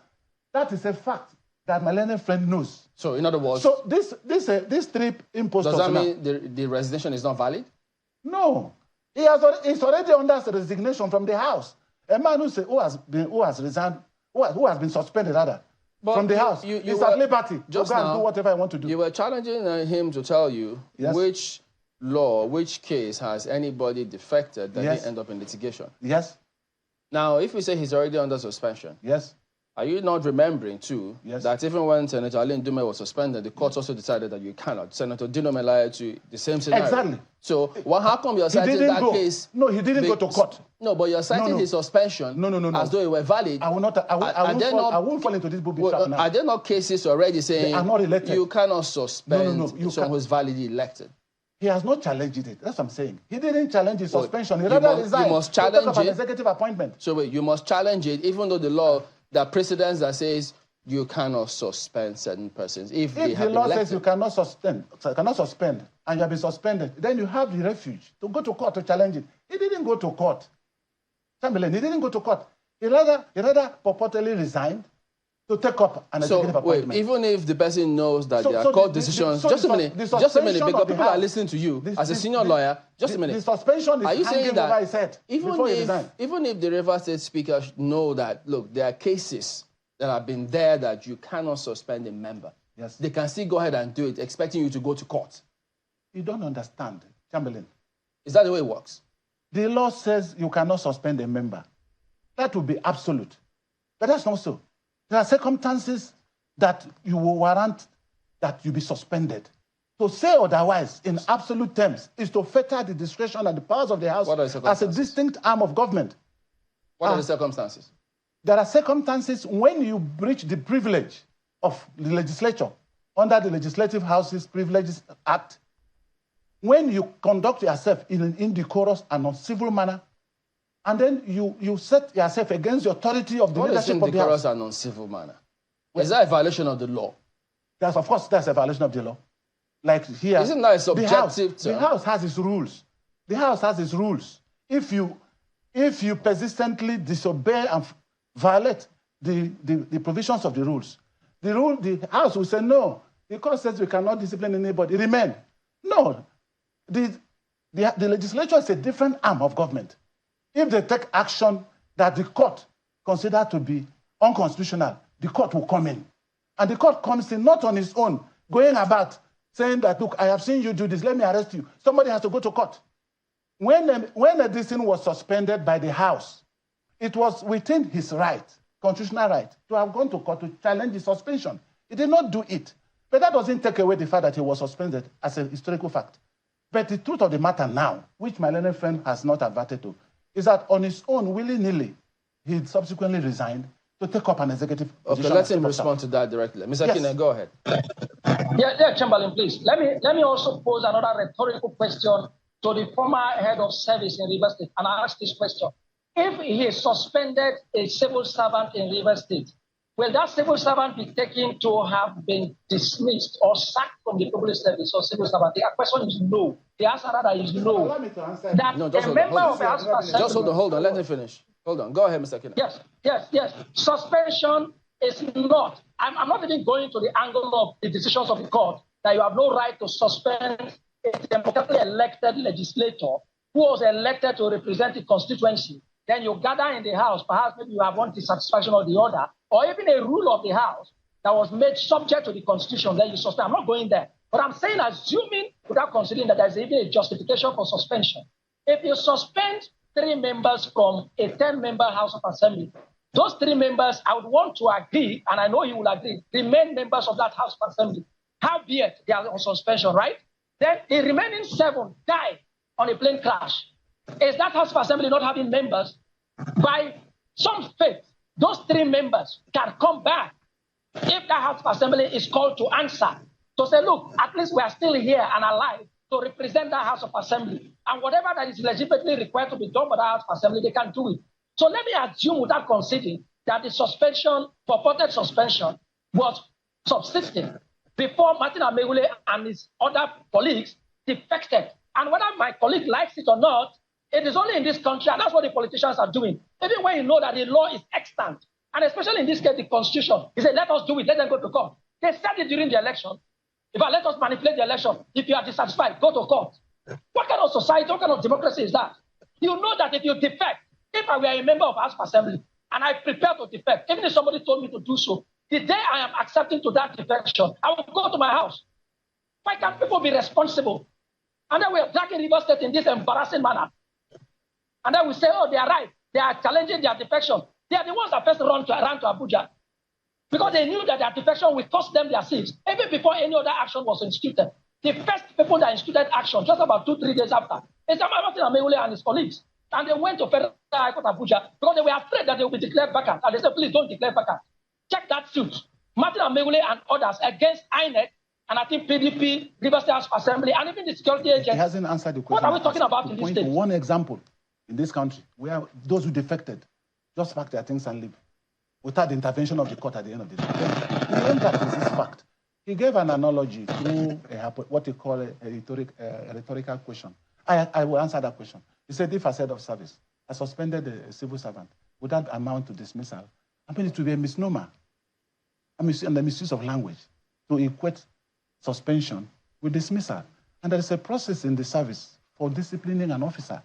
That is a fact that my learned friend knows. So in other words... So this trip imposed... Does that mean the resignation is not valid? No. He's already under resignation from the House. A man who has been suspended rather from the House. He's at liberty to go and do whatever I want to do. You were challenging him to tell you which law, which case has anybody defected that didn't end up in litigation. Yes. Now, if we say he's already under suspension, are you not remembering, too, that even when Senator Alain Dume was suspended, the court also decided that you cannot. Senator Dino Melaya to the same scenario. Exactly. So how come you're citing that case? No, he didn't go to court. No, but you're citing his suspension as though it were valid. I won't fall into this booby trap now. Are there not cases already saying they are not elected? You cannot suspend someone who's validly elected? He has not challenged it. That's what I'm saying. He didn't challenge his suspension. He rather resigned. You must challenge an executive appointment. So wait, you must challenge it, even though the law, there are precedents that says you cannot suspend certain persons if they have been elected. If the law says you cannot suspend, and you have been suspended, then you have the refuge to go to court to challenge it. He didn't go to court. Chamberlain, he didn't go to court. He rather purportedly resigned to take up an executive appointment. Wait, even if the person knows that there are court decisions, just a minute, because people are listening to you as a senior lawyer, just a minute. The suspension is hanging over his head before he resigned. Even if the Rivers State Speaker know that, look, there are cases that have been there that you cannot suspend a member. Yes. They can still go ahead and do it, expecting you to go to court. You don't understand, Chamberlain. Is that the way it works? The law says you cannot suspend a member. That would be absolute. But that's not so. There are circumstances that you will warrant that you be suspended. To say otherwise, in absolute terms, is to fetter the discretion and the powers of the House as a distinct arm of government. What are the circumstances? There are circumstances when you breach the privilege of the legislature under the Legislative Houses Privileges Act, when you conduct yourself in an indecorous and uncivil manner, and then you set yourself against the authority of the leadership of the House. What is indecorous and uncivil manner? Is that a violation of the law? Of course, that's a violation of the law. Like here, isn't that a subjective term? The House has its rules. The House has its rules. If you persistently disobey and violate the provisions of the rules, the House will say no. The court says we cannot discipline anybody. Remain. No. The legislature is a different arm of government. If they take action that the court considers to be unconstitutional, the court will come in. And the court comes in not on its own, going about saying that, look, I have seen you do this, let me arrest you. Somebody has to go to court. When this thing was suspended by the House, it was within his right, constitutional right, to have gone to court to challenge the suspension. He did not do it. But that doesn't take away the fact that he was suspended as a historical fact. But the truth of the matter now, which my learned friend has not adverted to, is that on his own, willy-nilly, he subsequently resigned to take up an executive position. Okay, let him respond to that directly. Mr. Yes. Kine, go ahead. Yeah, Chamberlain, please. Let me also pose another rhetorical question to the former head of service in Rivers State, and I ask this question. If he suspended a civil servant in Rivers State, will that civil servant be taken to have been dismissed or sacked from the public service or civil servant? The question is no. The answer that is no. Allow me to answer. That No, just a hold on, member of the House of Assembly... Just hold on. Let him finish. Hold on. Go ahead, Mr. Kine. Yes. Suspension is not... I'm not even going to the angle of the decisions of the court that you have no right to suspend a democratically elected legislator who was elected to represent the constituency. Then you gather in the House, perhaps maybe you have one dissatisfaction or the other, or even a rule of the House that was made subject to the Constitution, then you suspend. I'm not going there. But I'm saying, assuming, without considering that there's even a justification for suspension, if you suspend 3 members from a 10-member House of Assembly, those 3 members, I would want to agree, and I know you will agree, remain members of that House of Assembly. Howbeit, they are on suspension, right? Then the remaining 7 die on a plane crash. Is that House of Assembly not having members? By some faith, those 3 members can come back if that House of Assembly is called to answer, to say, look, at least we are still here and alive to represent that House of Assembly. And whatever that is legitimately required to be done by that House of Assembly, they can do it. So let me assume, without conceding, that the suspension, purported suspension, was subsisting before Martin Ameule and his other colleagues defected. And whether my colleague likes it or not, it is only in this country, and that's what the politicians are doing. Even when you know that the law is extant, and especially in this case, the Constitution, he said, let us do it, let them go to court. They said it during the election. If I let us manipulate the election, if you are dissatisfied, go to court. What kind of society, what kind of democracy is that? You know that if you defect, if I were a member of House of Assembly, and I prepare to defect, even if somebody told me to do so, the day I am accepting to that defection, I will go to my house. Why can't people be responsible? And then we are dragging Rivers State in this embarrassing manner. And then we say, oh, they are right. They are challenging their defection. They are the ones that first ran to Abuja. Because they knew that their defection will cost them their seats. Even before any other action was instituted. The first people that instituted action, just about 2-3 days after, is Martin Ameule and his colleagues. And they went to Federal High Court Abuja because they were afraid that they would be declared vacant. And they said, please don't declare vacant. Check that suit. Martin Ameule and others against INEC, and I think PDP, Rivers State House of Assembly, and even the security agents. He hasn't answered the question. What are we talking about in this state? One example in this country where those who defected just pack their things and leave without the intervention of the court at the end of the day. He emphasizes this fact. He gave an analogy through what he called a rhetorical question. I will answer that question. He said, if as head of service, I suspended a civil servant, would that amount to dismissal? I mean, it would be a misnomer and the misuse of language to equate suspension with dismissal. And there is a process in the service for disciplining an officer.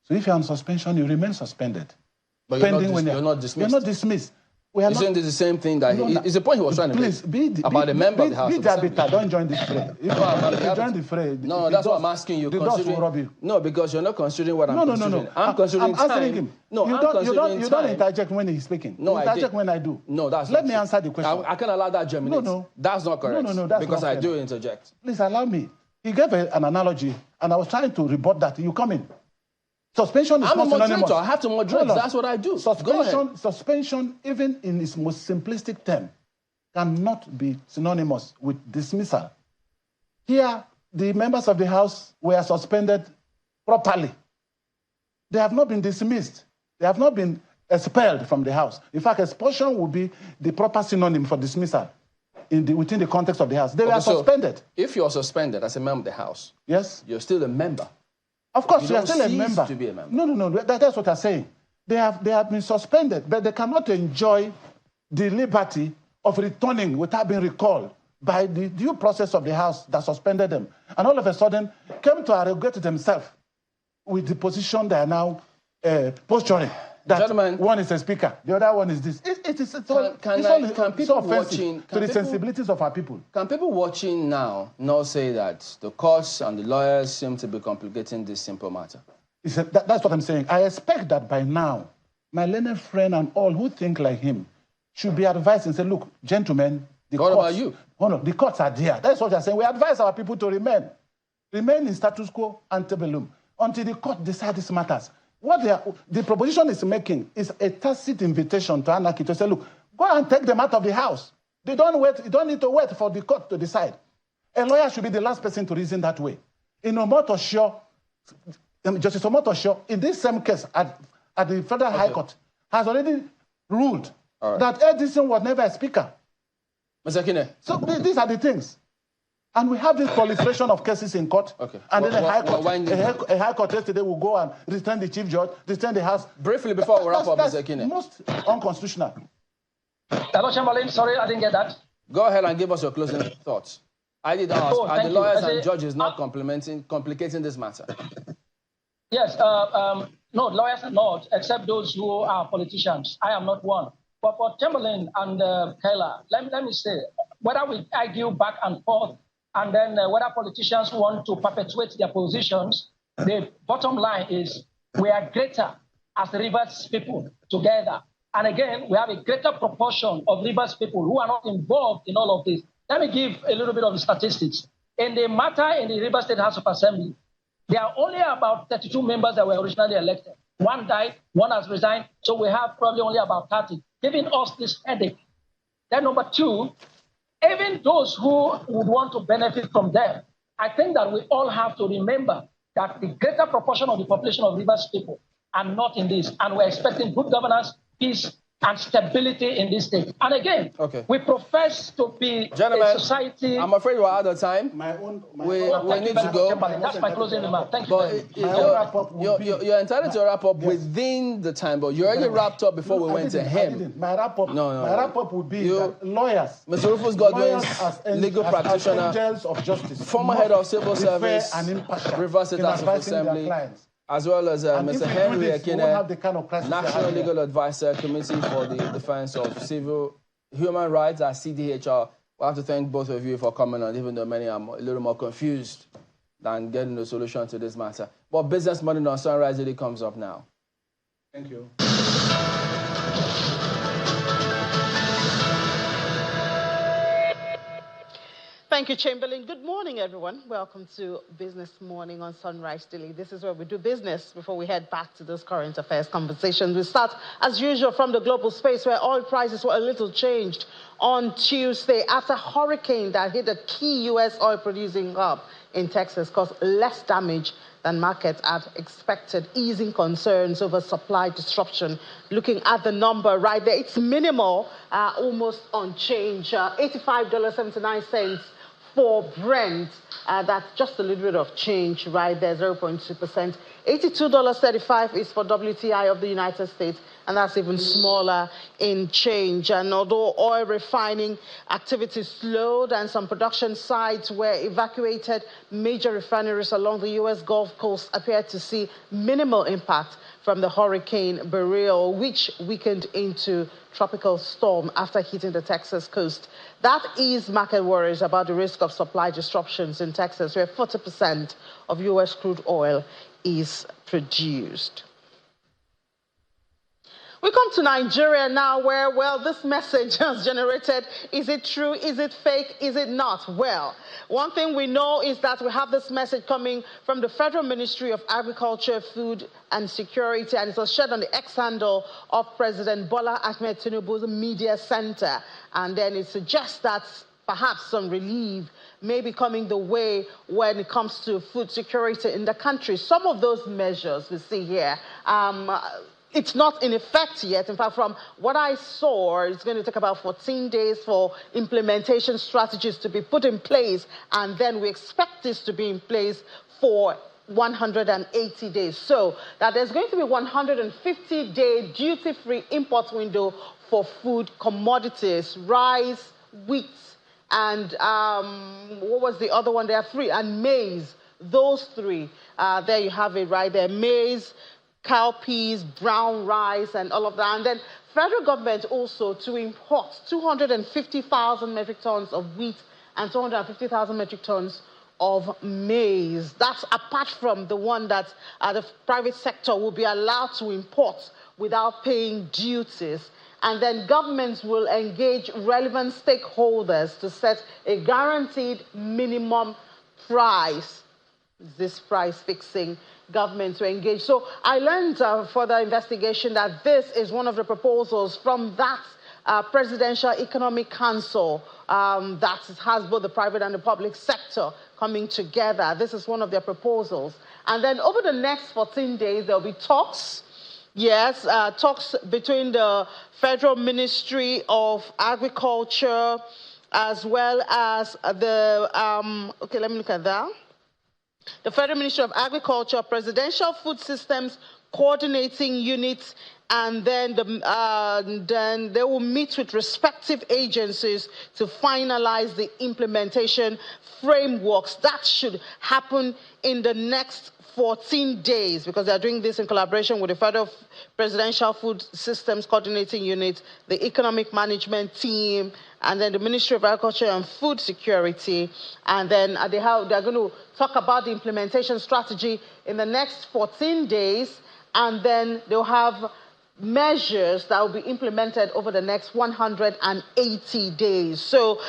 So if you're on suspension, you remain suspended. But you're not dismissed. You're not dismissed. Isn't this the same thing that it's the point he was trying to make about the member of the House of Assembly? Don't join this fray. If you join the fray, no, that's what I'm asking you. The doors will rob you. No, because you're not considering what I'm considering. No. I'm considering I'm answering him. No, you don't interject when he's speaking. No, you interject when I do. No, that's Let me answer the question. I can't allow that germinate. No. That's not correct. No, that's because not I do interject. Please allow me. He gave an analogy, and I was trying to rebut that. You come in. Suspension is not synonymous. I have to moderate. That's what I do. Suspension, even in its most simplistic term, cannot be synonymous with dismissal. Here, the members of the House were suspended properly. They have not been dismissed. They have not been expelled from the House. In fact, expulsion would be the proper synonym for dismissal within the context of the House. They were suspended. If you're suspended as a member of the House, yes, you're still a member. Of course, you are still a member. To be a member. No. That's what I'm saying. They have been suspended, but they cannot enjoy the liberty of returning without being recalled by the due process of the House that suspended them. And all of a sudden, came to arrogate themselves with the position they are now posturing. That gentlemen, one is a speaker, the other one is this. It's so offensive to the sensibilities of our people. Can people watching now not say that the courts and the lawyers seem to be complicating this simple matter? That's what I'm saying. I expect that by now, my learned friend and all who think like him should be advised and say, look, gentlemen, the courts... What about you? Oh, no, the courts are there. That's what I'm saying. We advise our people to remain. remain in status quo antebellum until the court decides these matters. What the proposition is making is a tacit invitation to anarchy to say, look, go and take them out of the house. They don't wait. You don't need to wait for the court to decide. A lawyer should be the last person to reason that way. In Omotosho, Justice Omotosho, in this same case at the Federal High Court, has already ruled that Edison was never a speaker. Mr. Kine. So these are the things. And we have this proliferation of cases in court. And then a high court yesterday will go and return the chief judge, return the house. Briefly before we wrap up, Mr. Kine. Most unconstitutional. Hello, Chamberlain. Sorry, I didn't get that. Go ahead and give us your closing thoughts. I did ask, are the lawyers and judges not complicating this matter? Yes, no, lawyers are not, except those who are politicians. I am not one. But for Chamberlain and Kayla, let me say, whether we argue back and forth, and then whether politicians want to perpetuate their positions, the bottom line is we are greater as Rivers people together. And again, we have a greater proportion of Rivers people who are not involved in all of this. Let me give a little bit of the statistics. In the matter in the Rivers State House of Assembly, there are only about 32 members that were originally elected. One died, one has resigned, so we have probably only about 30, giving us this headache. Then number two, even those who would want to benefit from them, I think that we all have to remember that the greater proportion of the population of Rivers people are not in this, and we're expecting good governance, peace, and stability in this state. And again, we profess to be a society... I'm afraid we're out of time. We need to go. That's my closing remark. Thank you. You're entitled to wrap up within the time, but you already wrapped up before we went to him. My wrap-up would be that lawyers... Mr. Rufus Godwin, legal practitioner, angels of justice, former head of civil service, Rivers State House of Assembly, as well as Mr. Henry Ekine, National Legal Advisor, Committee for the Defense of Civil Human Rights at CDHR. We have to thank both of you for coming on, even though many are a little more confused than getting a solution to this matter. But Business Morning on Sunrise really comes up now. Thank you. Thank you, Chamberlain. Good morning, everyone. Welcome to Business Morning on Sunrise Daily. This is where we do business before we head back to those current affairs conversations. We start, as usual, from the global space where oil prices were a little changed on Tuesday after a hurricane that hit a key U.S. oil-producing hub in Texas caused less damage than markets had expected, easing concerns over supply disruption. Looking at the number right there, it's minimal, almost unchanged, $85.79 for Brent. That's just a little bit of change right there, 0.2%. $82.35 is for WTI of the United States, and that's even smaller in change. And although oil refining activities slowed and some production sites were evacuated, major refineries along the U.S. Gulf Coast appeared to see minimal impact from the Hurricane Beryl, which weakened into tropical storm after hitting the Texas coast. That eased market worries about the risk of supply disruptions in Texas, where 40% of U.S. crude oil is produced. We come to Nigeria now where, well, this message has generated, is it true, is it fake, is it not? Well, one thing we know is that we have this message coming from the Federal Ministry of Agriculture, Food and Security, and it was shared on the X handle of President Bola Ahmed Tinubu's media center. And then it suggests that perhaps some relief may be coming the way when it comes to food security in the country. Some of those measures we see here, it's not in effect yet. In fact, from what I saw, it's going to take about 14 days for implementation strategies to be put in place, and then we expect this to be in place for 180 days. So that there's going to be 150-day duty-free import window for food commodities, rice, wheat, and what was the other one there? Free, and maize. Those three. There you have it right there. Maize, cowpeas, brown rice, and all of that. And then federal government also to import 250,000 metric tons of wheat and 250,000 metric tons of maize. That's apart from the one that the private sector will be allowed to import without paying duties. And then governments will engage relevant stakeholders to set a guaranteed minimum price this price-fixing government to engage. So I learned further investigation that this is one of the proposals from that Presidential Economic Council that has both the private and the public sector coming together. This is one of their proposals. And then over the next 14 days, there'll be talks. Yes, talks between the Federal Ministry of Agriculture as well as the, okay, let me look at that. The Federal Ministry of Agriculture, Presidential Food Systems Coordinating Unit, and then they will meet with respective agencies to finalize the implementation frameworks. That should happen in the next 14 days because they're doing this in collaboration with the Federal Presidential Food Systems Coordinating Unit, the Economic Management Team, and then the Ministry of Agriculture and Food Security. And then they're going to talk about the implementation strategy in the next 14 days, and then they'll have measures that will be implemented over the next 180 days. So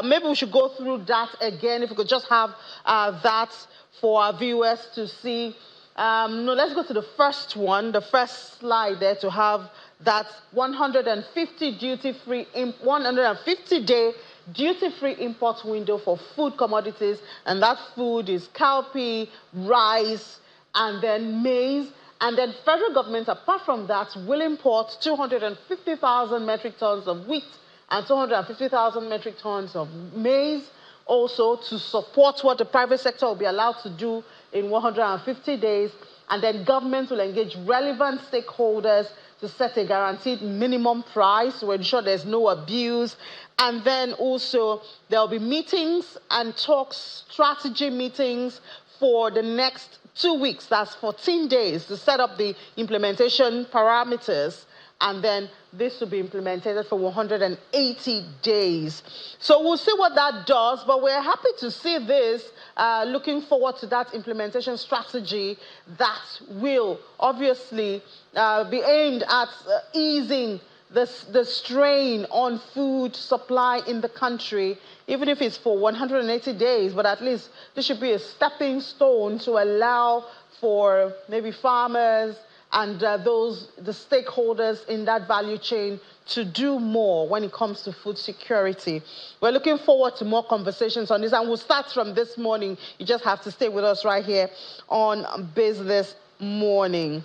maybe we should go through that again, if we could just have that for our viewers to see. No, let's go to the first one, the first slide there, to have that 150 150-day duty-free import window for food commodities, and that food is cowpea, rice, and then maize. And then federal government, apart from that, will import 250,000 metric tons of wheat and 250,000 metric tons of maize, also to support what the private sector will be allowed to do in 150 days. And then government will engage relevant stakeholders to set a guaranteed minimum price to ensure there's no abuse. And then also there'll be meetings and talks, strategy meetings for the next 2 weeks, that's 14 days, to set up the implementation parameters, and then this will be implemented for 180 days. So we'll see what that does, but we're happy to see this, looking forward to that implementation strategy that will obviously be aimed at easing the strain on food supply in the country, even if it's for 180 days, but at least this should be a stepping stone to allow for maybe farmers and the stakeholders in that value chain to do more when it comes to food security. We're looking forward to more conversations on this, and we'll start from this morning. You just have to stay with us right here on Business Morning.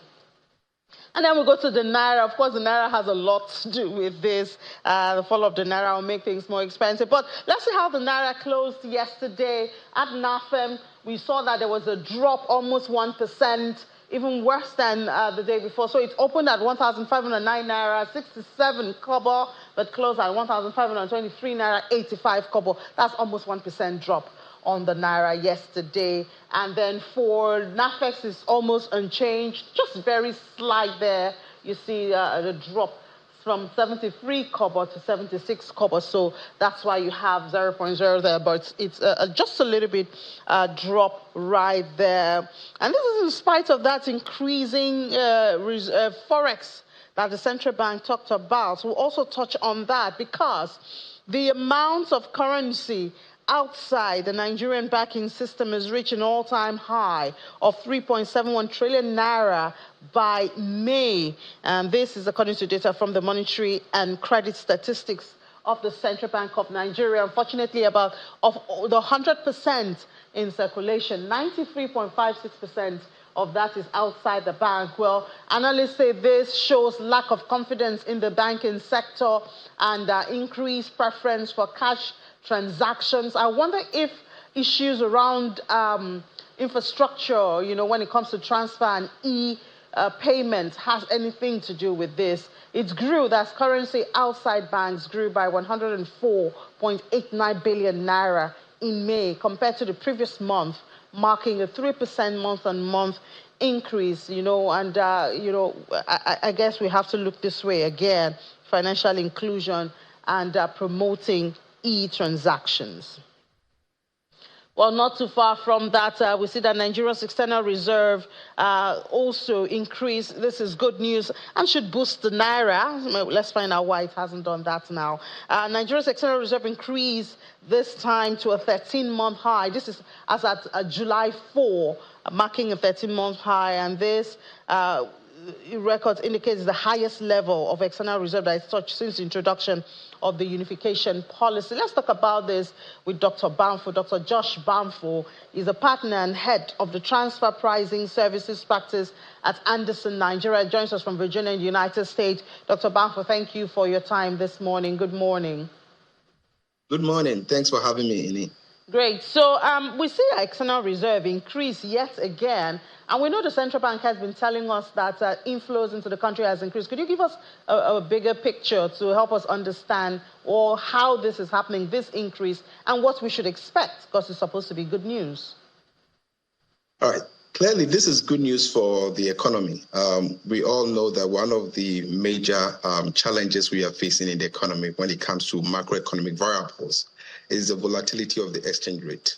And then we go to the Naira. Of course, the Naira has a lot to do with this. The fall of the Naira will make things more expensive. But let's see how the Naira closed yesterday. At NAFEM, we saw that there was a drop, almost 1%, even worse than the day before. So it opened at 1,509 Naira, 67 kobo, but closed at 1,523 Naira, 85 kobo. That's almost 1% drop on the Naira yesterday. And then for NAFEX, it's almost unchanged, just very slight there. You see the drop from 73 kobo to 76 kobo. So that's why you have 0.0 there, but it's just a little bit drop right there. And this is in spite of that increasing forex that the central bank talked about. We'll also touch on that because the amount of currency outside the Nigerian banking system has reached an all-time high of 3.71 trillion naira by May. And this is according to data from the Monetary and Credit Statistics of the Central Bank of Nigeria. Unfortunately, about of the 100% in circulation, 93.56% of that is outside the bank. Well, analysts say this shows lack of confidence in the banking sector and increased preference for cash transactions. I wonder if issues around infrastructure, when it comes to transfer and e-payment has anything to do with this. It grew, that's currency outside banks grew by 104.89 billion naira in May compared to the previous month, marking a 3% month-on-month increase, and, I guess we have to look this way again, financial inclusion and promoting e-transactions. Well, not too far from that, we see that Nigeria's external reserve also increased. This is good news and should boost the Naira. Let's find out why it hasn't done that now. Nigeria's external reserve increased this time to a 13-month high. This is as at July 4, marking a 13-month high. And this record indicates the highest level of external reserve that is touched since the introduction of the unification policy. Let's talk about this with Dr. Bamfo. Dr. Josh Bamfo is a partner and head of the transfer pricing services practice at Anderson, Nigeria. Joins us from Virginia in the United States. Dr. Bamfo, thank you for your time this morning. Good morning. Good morning. Thanks for having me, Ini. Great. So we see our external reserve increase yet again. And we know the central bank has been telling us that inflows into the country has increased. Could you give us a bigger picture to help us understand or how this is happening, this increase, and what we should expect, because it's supposed to be good news? All right. Clearly, this is good news for the economy. We all know that one of the major challenges we are facing in the economy when it comes to macroeconomic variables is the volatility of the exchange rate.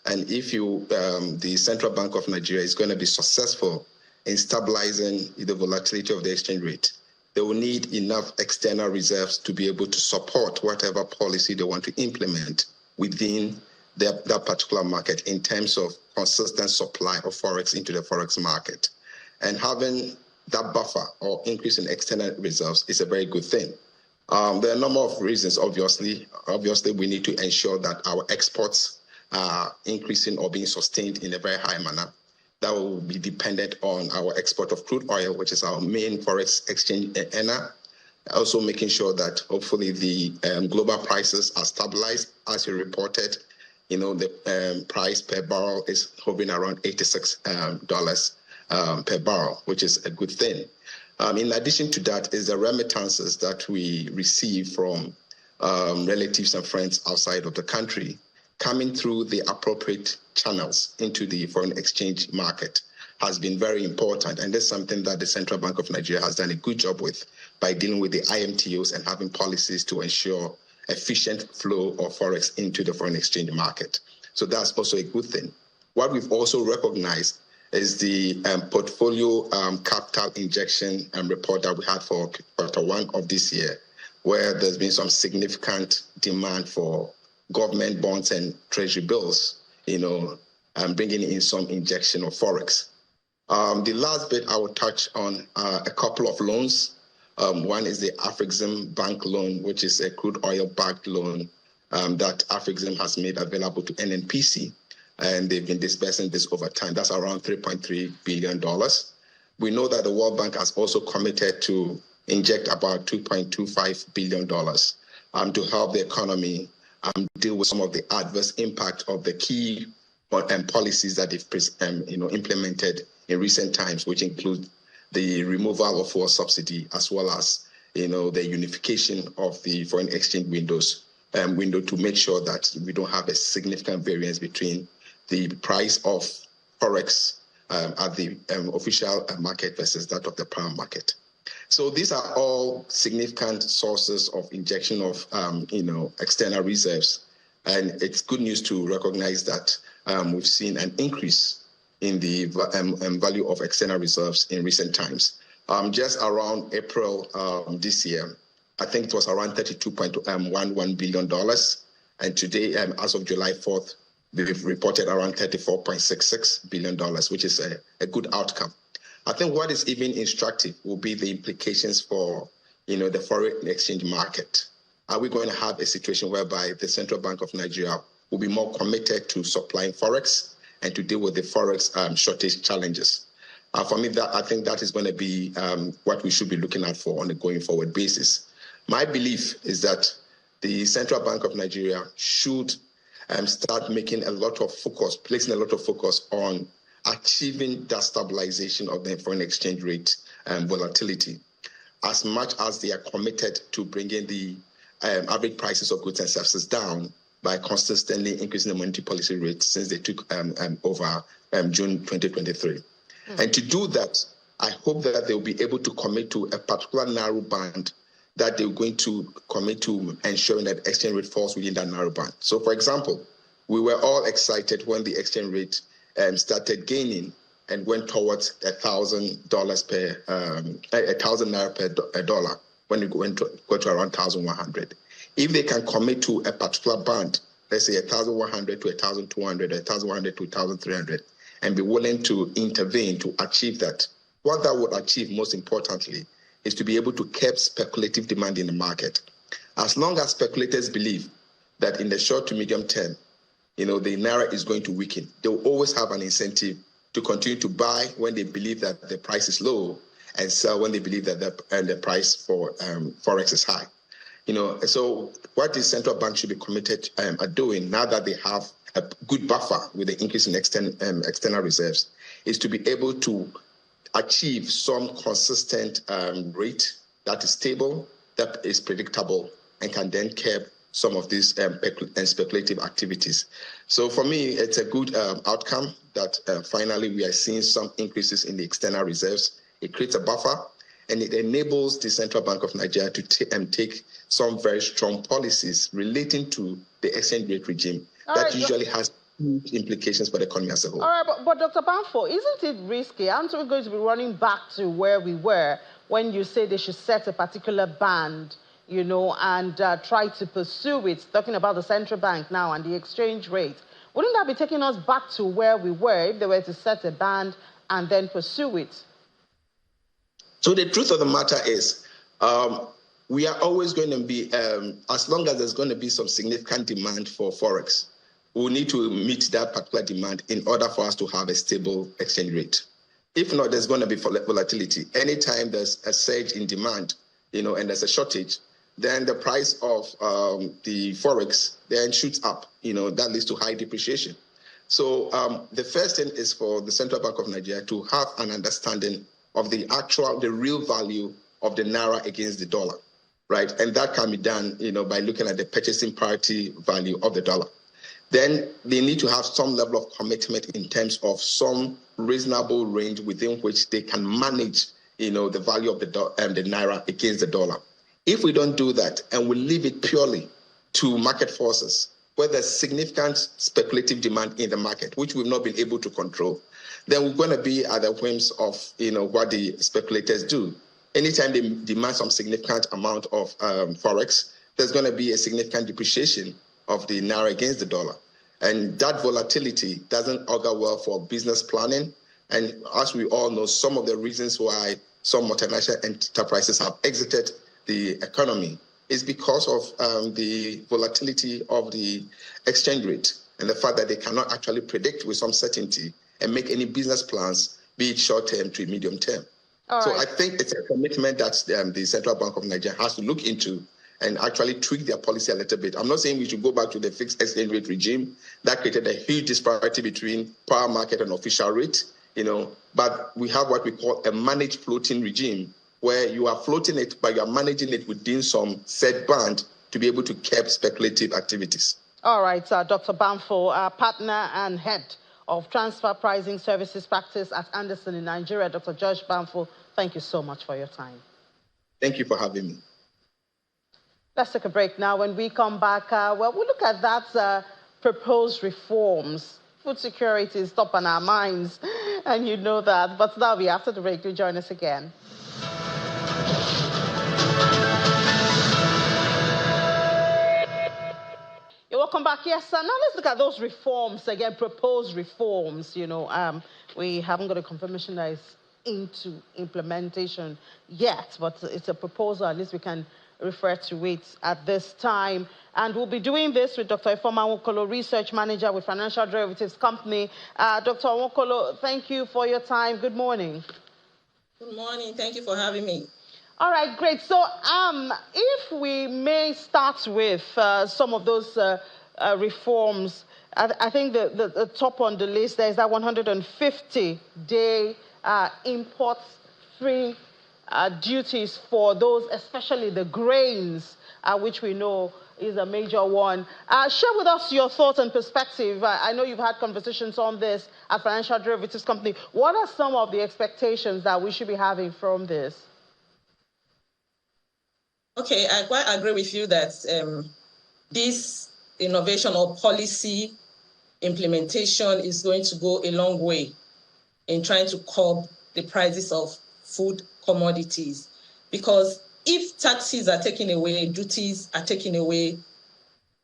And if the Central Bank of Nigeria is going to be successful in stabilizing the volatility of the exchange rate, they will need enough external reserves to be able to support whatever policy they want to implement within that particular market in terms of consistent supply of forex into the forex market. And having that buffer or increase in external reserves is a very good thing. There are a number of reasons, obviously. Obviously, we need to ensure that our exports are increasing or being sustained in a very high manner. That will be dependent on our export of crude oil, which is our main forex exchange earner. Also making sure that hopefully the global prices are stabilized. As you reported, the price per barrel is hovering around $86 per barrel, which is a good thing. In addition to that is the remittances that we receive from relatives and friends outside of the country coming through the appropriate channels into the foreign exchange market has been very important. And that's something that the Central Bank of Nigeria has done a good job with by dealing with the IMTOs and having policies to ensure efficient flow of forex into the foreign exchange market. So that's also a good thing. What we've also recognized is the portfolio capital injection report that we had for Q1 of this year, where there's been some significant demand for government bonds and treasury bills, bringing in some injection of forex. The last bit I will touch on a couple of loans. One is the Afrixim bank loan, which is a crude oil-backed loan that Afrixim has made available to NNPC, and they've been disbursing this over time. That's around $3.3 billion. We know that the World Bank has also committed to inject about $2.25 billion to help the economy deal with some of the adverse impact of the key policies that they've implemented in recent times, which include the removal of fuel subsidy, as well as the unification of the foreign exchange window to make sure that we don't have a significant variance between the price of forex at the official market versus that of the prime market. So these are all significant sources of injection of external reserves, and it's good news to recognize that we've seen an increase in the value of external reserves in recent times. Just around April this year, I think it was around $32.11 billion, and today, as of July 4th, we've reported around $34.66 billion, which is a good outcome. I think what is even instructive will be the implications for, the foreign exchange market. Are we going to have a situation whereby the Central Bank of Nigeria will be more committed to supplying forex and to deal with the forex shortage challenges? For me, I think that is going to be what we should be looking at for on a going forward basis. My belief is that the Central Bank of Nigeria should start placing a lot of focus on achieving that stabilization of the foreign exchange rate volatility, as much as they are committed to bringing the average prices of goods and services down by consistently increasing the monetary policy rate since they took over June 2023. And to do that, I hope that they will be able to commit to a particular narrow band that they're going to commit to ensuring that exchange rate falls within that narrow band. So, for example, We were all excited when the exchange rate started gaining and went towards $1,000 per $1,000 per dollar when it went to around 1,100. If they can commit to a particular band, let's say 1,100 to 1,200, 1,100 to 1,300, and be willing to intervene to achieve that, what that would achieve most importantly is to be able to curb speculative demand in the market. As long as speculators believe that in the short to medium term, the Naira is going to weaken, they will always have an incentive to continue to buy when they believe that the price is low and sell when they believe that the price for Forex is high. So what the central bank should be committed at doing now that they have a good buffer with the increase in external reserves is to be able to achieve some consistent rate that is stable, that is predictable, and can then curb some of these speculative activities. So for me, it's a good outcome that finally we are seeing some increases in the external reserves. It creates a buffer, and it enables the Central Bank of Nigeria to take some very strong policies relating to the exchange rate regime that usually has huge implications for the economy as a whole. All right, but Dr. Banfo, isn't it risky? Aren't we going to be running back to where we were when you say they should set a particular band, and try to pursue it, talking about the central bank now and the exchange rate? Wouldn't that be taking us back to where we were if they were to set a band and then pursue it? So the truth of the matter is, we are always going to be, as long as there's going to be some significant demand for Forex, we'll need to meet that particular demand in order for us to have a stable exchange rate. If not, there's going to be volatility. Anytime there's a surge in demand, and there's a shortage, then the price of the Forex then shoots up. That leads to high depreciation. So the first thing is for the Central Bank of Nigeria to have an understanding of the real value of the Naira against the dollar, right? And that can be done, by looking at the purchasing parity value of the dollar. Then they need to have some level of commitment in terms of some reasonable range within which they can manage, the value of the Naira against the dollar. If we don't do that and we leave it purely to market forces, where there's significant speculative demand in the market, which we've not been able to control, then we're going to be at the whims of, what the speculators do. Anytime they demand some significant amount of Forex, there's going to be a significant depreciation of the Naira against the dollar. And that volatility doesn't augur well for business planning. And as we all know, some of the reasons why some multinational enterprises have exited the economy is because of the volatility of the exchange rate and the fact that they cannot actually predict with some certainty and make any business plans, be it short-term to medium-term. So I think it's a commitment that the Central Bank of Nigeria has to look into and actually tweak their policy a little bit. I'm not saying we should go back to the fixed exchange rate regime. That created a huge disparity between power market and official rate, but we have what we call a managed floating regime, where you are floating it, but you are managing it within some set band to be able to curb speculative activities. All right, Dr. Banfo, partner and head of transfer pricing services practice at Anderson in Nigeria. Dr. George Banfo, thank you so much for your time. Thank you for having me. Let's take a break now. When we come back, we'll look at that proposed reforms. Food security is top on our minds, and you know that. But that'll be after the break. Do join us again. Welcome back. Yes, now let's look at those reforms again, proposed reforms. We haven't got a confirmation that is into implementation yet, but it's a proposal. At least we can refer to it at this time. And we'll be doing this with Dr. Ifeoma Nwokolo, Research Manager with Financial Derivatives Company. Dr. Nwokolo, thank you for your time. Good morning. Good morning. Thank you for having me. All right, great. So if we may start with some of those reforms, I think the top on the list there is that 150-day import-free duties for those, especially the grains, which we know is a major one. Share with us your thoughts and perspective. I know you've had conversations on this at Financial Derivatives Company. What are some of the expectations that we should be having from this? Okay, I quite agree with you that this innovation or policy implementation is going to go a long way in trying to curb the prices of food commodities. Because if taxes are taken away, duties are taken away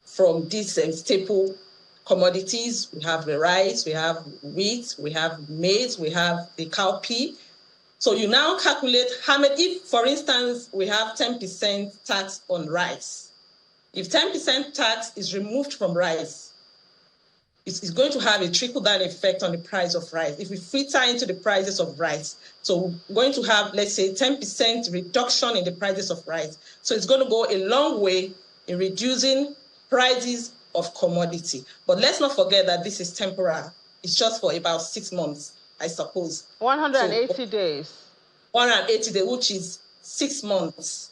from these staple commodities, we have the rice, we have wheat, we have maize, we have the cowpea. So you now calculate how many, if, for instance, we have 10% tax on rice. If 10% tax is removed from rice, it's going to have a trickle-down effect on the price of rice. If we filter into the prices of rice, so we're going to have, let's say, 10% reduction in the prices of rice. So it's going to go a long way in reducing prices of commodity. But let's not forget that this is temporal. It's just for about 6 months, I suppose. 180 days. 180 days, which is 6 months.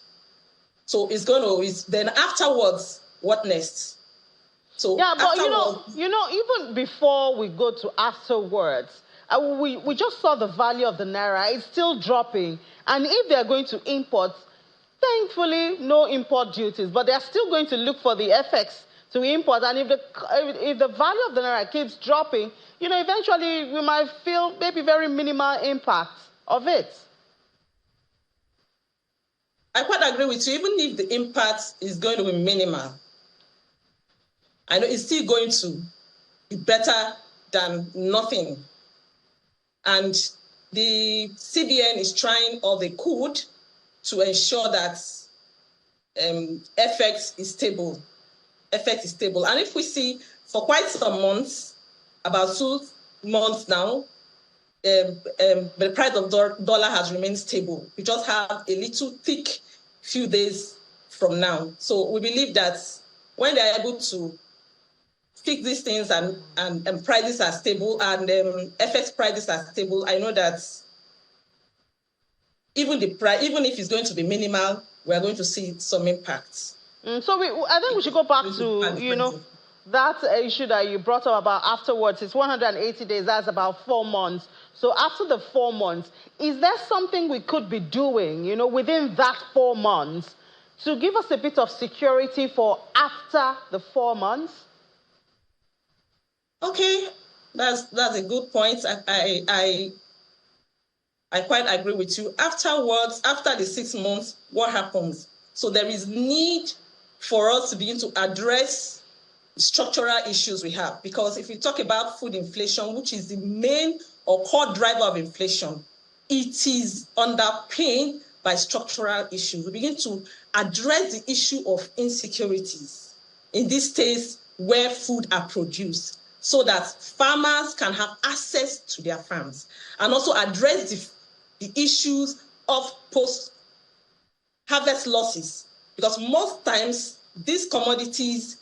So it's going to, then afterwards, what next? So yeah, but you know, even before we go to afterwards, we just saw the value of the naira. It's still dropping, and if they're going to import, thankfully no import duties, but they're still going to look for the FX to import. And if the value of the naira keeps dropping, you know, eventually we might feel maybe very minimal impact of it. I quite agree with you. Even if the impact is going to be minimal, I know it's still going to be better than nothing. And the CBN is trying all they could to ensure that FX is stable. FX is stable. And if we see for quite some months, about 2 months now, the price of dollar has remained stable. We just have a little thick few days from now. So we believe that when they're able to fix these things and prices are stable and FX prices are stable, I know that even the price, even if it's going to be minimal, we are going to see some impacts. So I think we should go back to, you know, that issue that you brought up about afterwards. It's 180 days, that's about 4 months. So after the 4 months, is there something we could be doing, you know, within that 4 months to give us a bit of security for after the 4 months? Okay, that's a good point. I quite agree with you. Afterwards, after the 6 months, what happens? So there is need for us to begin to address structural issues we have. Because if we talk about food inflation, which is the main or core driver of inflation, it is underpinned by structural issues. We begin to address the issue of insecurities in these states where food are produced, so that farmers can have access to their farms, and also address the issues of post-harvest losses. Because most times, these commodities,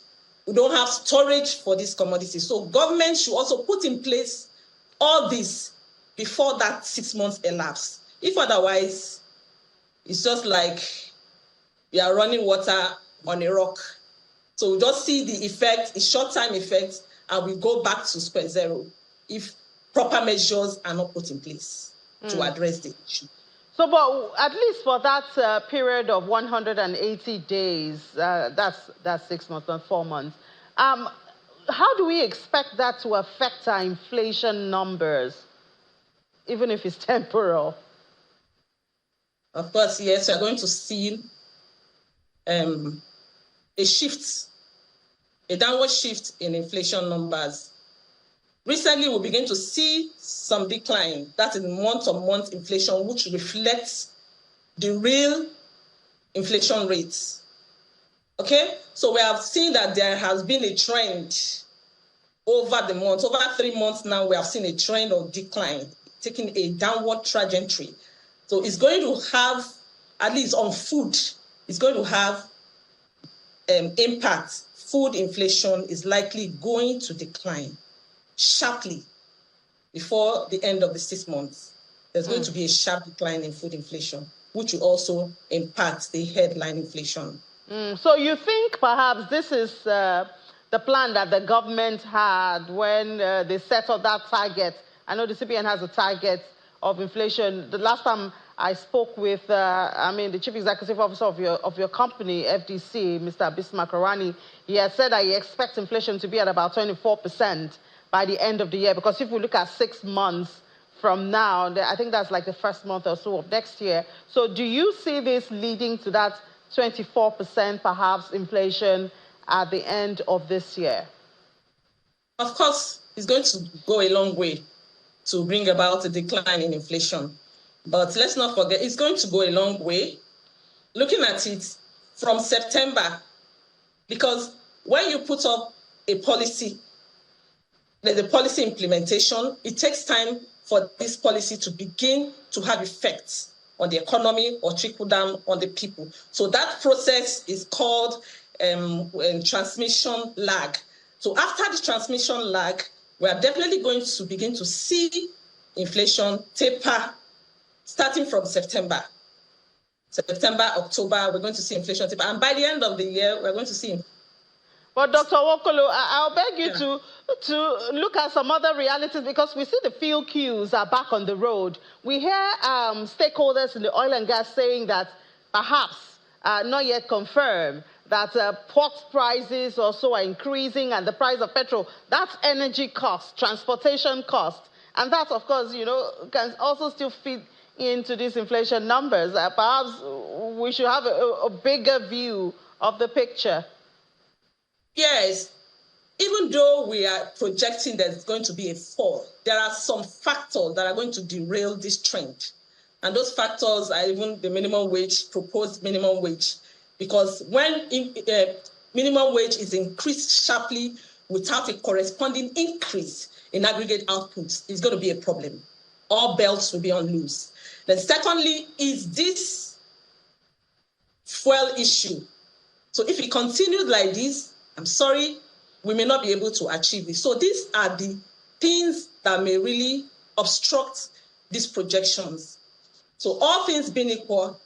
we don't have storage for these commodities. So government should also put in place all this before that 6 months elapse. If otherwise, it's just like we are running water on a rock. So we just see the effect, a short-time effect, and we go back to square zero if proper measures are not put in place to address the issue. So, but at least for that period of 180 days, that's 6 months and 4 months, how do we expect that to affect our inflation numbers, even if it's temporal? Of course, yes, we're going to see a shift, a downward shift in inflation numbers. Recently, we begin to see some decline. That is month-on-month inflation, which reflects the real inflation rates. Okay? So we have seen that there has been a trend over the months. Over 3 months now, we have seen a trend of decline, taking a downward trajectory. So it's going to have, at least on food, it's going to have impact. Food inflation is likely going to decline sharply before the end of the 6 months. There's going to be a sharp decline in food inflation, which will also impact the headline inflation. So you think perhaps this is the plan that the government had when they set up that target? I know the CBN has a target of inflation. The last time I spoke with, the Chief Executive Officer of your company, FDC, Mr. Bismarck Arani, he had said that he expects inflation to be at about 24%. by the end of the year? Because if we look at 6 months from now, I think that's like the first month or so of next year. So do you see this leading to that 24% perhaps inflation at the end of this year? Of course, it's going to go a long way to bring about a decline in inflation. But let's not forget, it's going to go a long way. Looking at it from September, because when you put up a policy, the policy implementation, it takes time for this policy to begin to have effects on the economy or trickle down on the people. So that process is called transmission lag. So after the transmission lag, we are definitely going to begin to see inflation taper starting from September. September, October, we're going to see inflation taper. And by the end of the year, we're going to see. But Dr. Nwokolo, I'll beg you to look at some other realities, because we see the field queues are back on the road. We hear stakeholders in the oil and gas saying that perhaps, not yet confirmed, that pork prices also are increasing, and the price of petrol, that's energy cost, transportation cost. And that, of course, you know, can also still feed into these inflation numbers. Perhaps we should have a bigger view of the picture. Yes, even though we are projecting that it's going to be a fall, there are some factors that are going to derail this trend. And those factors are even the minimum wage, proposed minimum wage. Because when minimum wage is increased sharply without a corresponding increase in aggregate outputs, it's going to be a problem. All belts will be on loose. Then secondly, is this fuel issue. So if it continues like this, I'm sorry, we may not be able to achieve this. So these are the things that may really obstruct these projections. So all things being equal,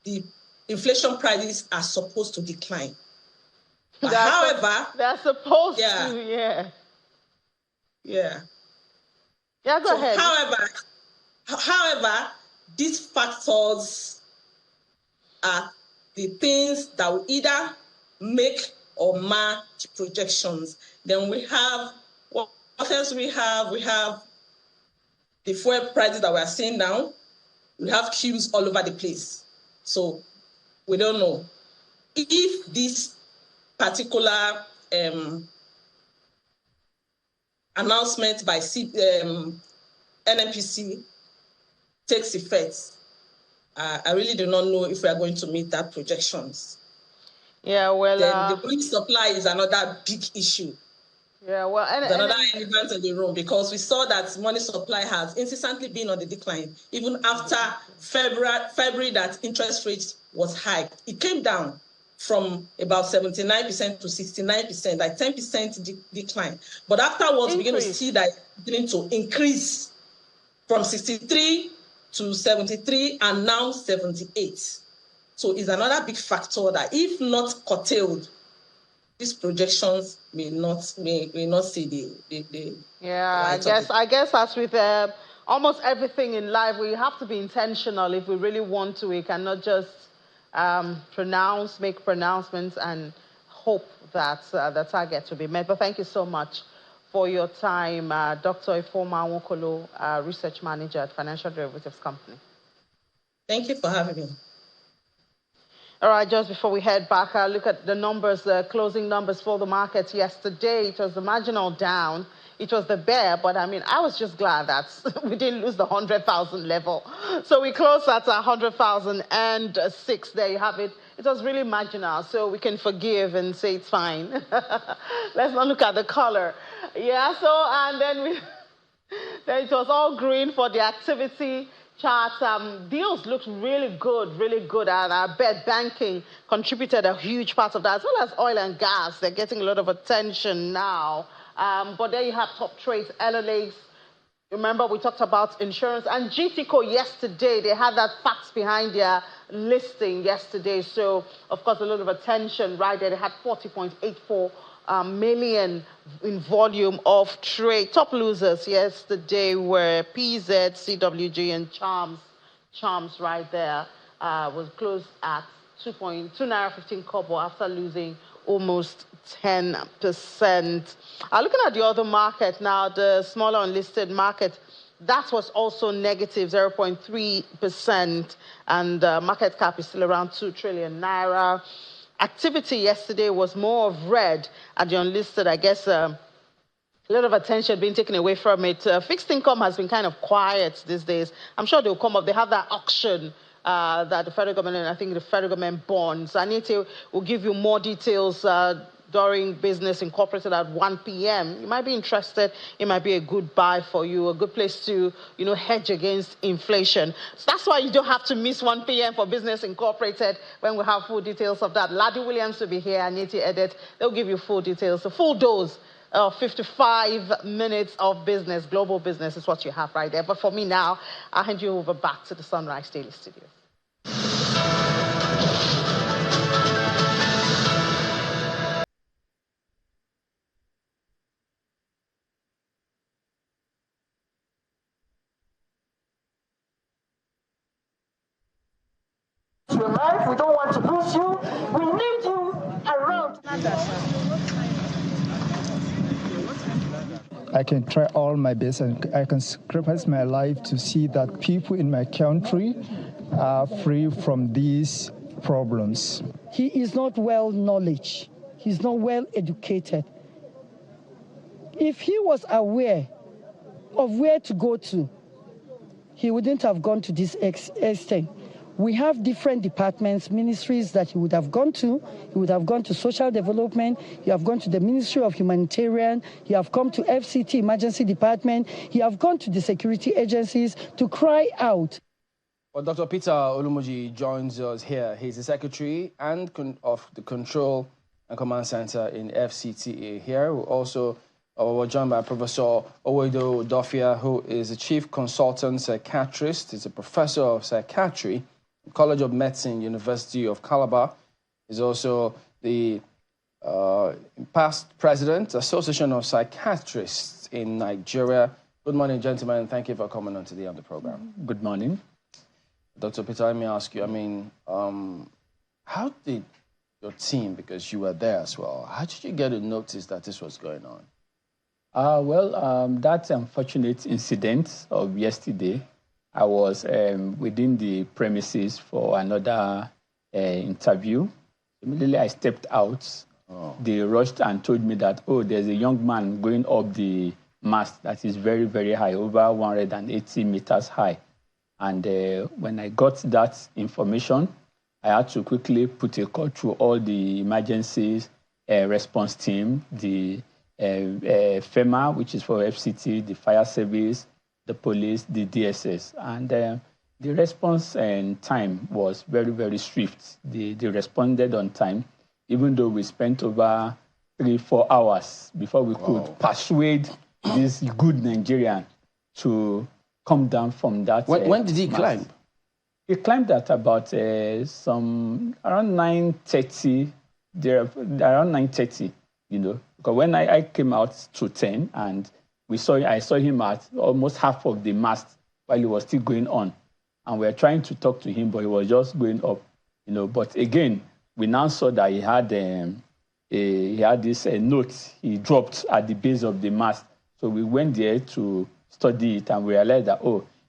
the inflation prices are supposed to decline. But however, they're supposed to, yeah. Yeah. Yeah, go ahead. However, these factors are the things that will either make or mar projections. Then we have, what else we have? We have the fuel prices that we are seeing now. We have queues all over the place. So we don't know if this particular announcement by NNPC takes effect. I really do not know if we are going to meet that projections. Yeah, well, then the police supply is another big issue. Yeah, well, another element in the room, because we saw that money supply has incessantly been on the decline, even after February that interest rates was high. It came down from about 79% to 69%, like 10% decline. But afterwards, we begin to see that beginning to increase from 63 to 73 and now 78. So it's another big factor that, if not curtailed, these projections may not see the yeah, I guess as with almost everything in life, we have to be intentional if we really want to. We cannot just make pronouncements and hope that the target will be met. But thank you so much for your time, Dr. Ifeoma Nwokolo, Research Manager at Financial Derivatives Company. Thank you for having me. All right, just before we head back, look at the numbers, closing numbers for the markets yesterday. It was the marginal down. It was the bear, but I mean, I was just glad that we didn't lose the 100,000 level. So we closed at 100,006. There you have it. It was really marginal, so we can forgive and say it's fine. Let's not look at the color. Yeah, so, and then it was all green for the activity chart. Deals looked really good, and I bet banking contributed a huge part of that, as well as oil and gas. They're getting a lot of attention now. But there you have top trades, LLAs. Remember, we talked about insurance. And GTCO yesterday, they had that facts behind their listing yesterday. So, of course, a lot of attention right there. They had 40.84 million in volume of trade. Top losers yesterday were PZ, CWG, and Charms. Charms right there was closed at 2.15 kobo after losing almost 10%. Looking at the other market now, the smaller unlisted market, that was also negative 0.3%, and market cap is still around 2 trillion naira. Activity yesterday was more of red at the unlisted. I guess a lot of attention being taken away from it. Fixed income has been kind of quiet these days. I'm sure they'll come up. They have that auction that the federal government, I think the federal government bonds. Anita will give you more details during Business Incorporated at 1 p.m. You might be interested. It might be a good buy for you, a good place to, hedge against inflation. So that's why you don't have to miss 1 p.m. for Business Incorporated when we have full details of that. Laddie Williams will be here, Anita Edit. They'll give you full details, a full dose. 55 minutes of business, global business is what you have right there. But for me now, I'll hand you over back to the Sunrise Daily Studios. Your life, we don't want to lose you. We need you around. I can try all my best and I can sacrifice my life to see that people in my country are free from these problems. He is not well knowledge. He's not well educated. If he was aware of where to go to, he wouldn't have gone to this extent. We have different departments, ministries that he would have gone to. He would have gone to social development. He have gone to the Ministry of Humanitarian. He have come to FCT, Emergency Department. He have gone to the security agencies to cry out. Well, Dr. Peter Olumuji joins us here. He's the secretary of the Control and Command Center in FCTA here. We're joined by Professor Owedo Dofia, who is the chief consultant psychiatrist. He's a professor of psychiatry, College of Medicine, University of Calabar. He's also the past president, Association of Psychiatrists in Nigeria. Good morning, gentlemen. Thank you for coming on today on the program. Good morning. Dr. Peter, let me ask you, how did your team, because you were there as well, how did you get a notice that this was going on? That unfortunate incident of yesterday, I was within the premises for another interview. Immediately I stepped out. Oh. They rushed and told me that, there's a young man going up the mast that is very, very high, over 180 meters high. And when I got that information, I had to quickly put a call through all the emergencies response team, the FEMA, which is for FCT, the fire service, the police, the DSS. And the response time was very, very swift. They responded on time, even though we spent over 3-4 hours before we could persuade this good Nigerian to come down from that. When did he climb? He climbed at about around 9:30, around 9:30, Because when I came out to 10 and I saw him at almost half of the mast while he was still going on. And we were trying to talk to him, but he was just going up, But again, we now saw that he had this note he dropped at the base of the mast. So we went there to study it and we realized that,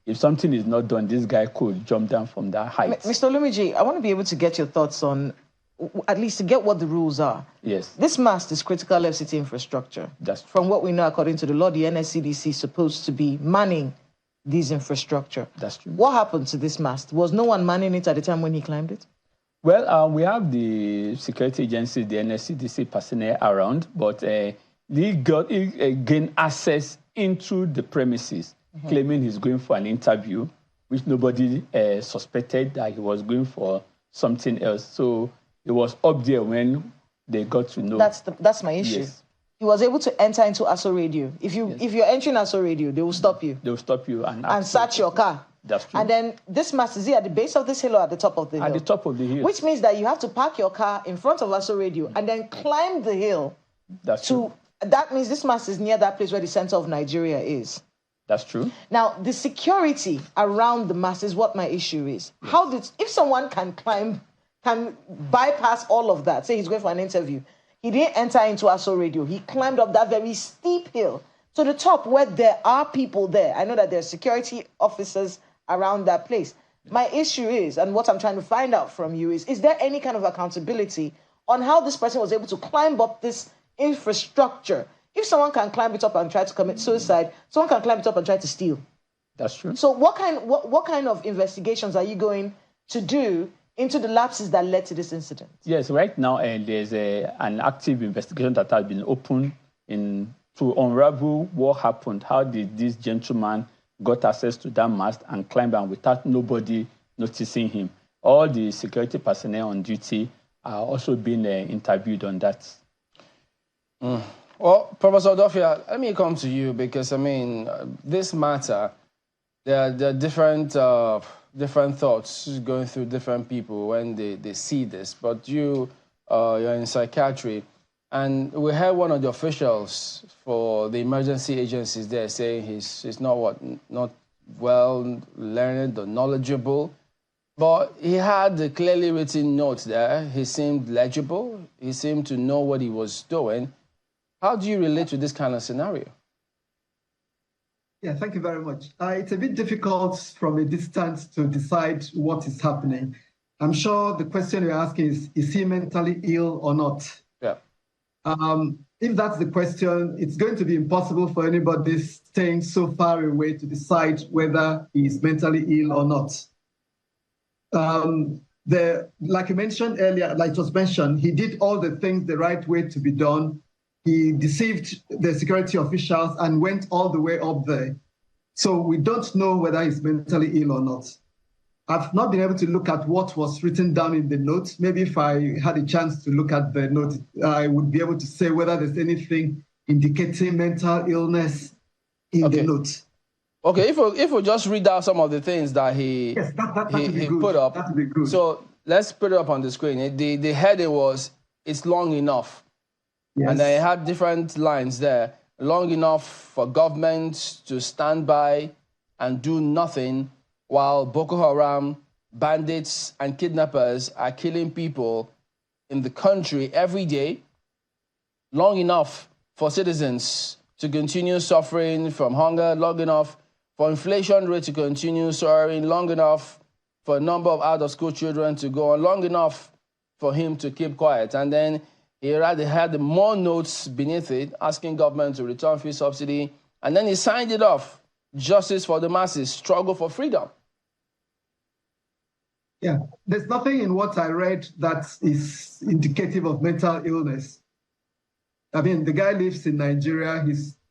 if something is not done, this guy could jump down from that height. Mr. Olumuji, I want to be able to get your thoughts on, at least to get what the rules are. Yes. This mast is critical FCT infrastructure. That's true. From what we know, according to the law, the NSCDC is supposed to be manning these infrastructure. That's true. What happened to this mast? Was no one manning it at the time when he climbed it? Well, we have the security agency, the NSCDC personnel around, but he gained access into the premises, claiming he's going for an interview, which nobody suspected that he was going for something else. So it was up there when they got to know. That's my issue. Yes. He was able to enter into ASO Radio. If you're entering ASO Radio, they will stop you. They will stop you and search your car. That's true. And then this mast, is it at the base of this hill or at the top of the hill? At the top of the hill. Which means that you have to park your car in front of ASO Radio and then climb the hill. That's true. That means this mast is near that place where the center of Nigeria is. That's true. Now, the security around the mast is what my issue is. Yes. If someone can bypass all of that, say he's going for an interview, He didn't enter into Aso Radio. He climbed up that very steep hill to the top where there are people there. I know that there are security officers around that place. My issue is, and what I'm trying to find out from you is there any kind of accountability on how this person was able to climb up this infrastructure? If someone can climb it up and try to commit suicide, someone can climb it up and try to steal. That's true. So what kind of investigations are you going to do into the lapses that led to this incident? Yes, right now there's an active investigation that has been opened to unravel what happened. How did this gentleman got access to that mast and climbed down without nobody noticing him? All the security personnel on duty are also being interviewed on that. Well, Professor Odofia, let me come to you because, I mean, this matter, there are different thoughts going through different people when they see this. But you're in psychiatry, and we heard one of the officials for the emergency agencies there saying he's not well learned or knowledgeable. But he had a clearly written note there. He seemed legible. He seemed to know what he was doing. How do you relate to this kind of scenario? Yeah, thank you very much. It's a bit difficult from a distance to decide what is happening. I'm sure the question you're asking is he mentally ill or not? Yeah. If that's the question, it's going to be impossible for anybody staying so far away to decide whether he's mentally ill or not. Like you mentioned earlier, like it was mentioned, he did all the things the right way to be done. He deceived the security officials and went all the way up there. So we don't know whether he's mentally ill or not. I've not been able to look at what was written down in the note. Maybe if I had a chance to look at the note, I would be able to say whether there's anything indicating mental illness in the note. Okay, if we just read out some of the things that he put up. That would be good. So let's put it up on the screen. The heading was, "It's long enough." Yes. And they had different lines there. Long enough for government to stand by and do nothing while Boko Haram, bandits, and kidnappers are killing people in the country every day. Long enough for citizens to continue suffering from hunger. Long enough for inflation rate to continue soaring. Long enough for a number of out-of-school children to go on. Long enough for him to keep quiet. And then he had more notes beneath it, asking government to return fuel subsidy, and then he signed it off. Justice for the masses, struggle for freedom. Yeah, there's nothing in what I read that is indicative of mental illness. I mean, the guy lives in Nigeria.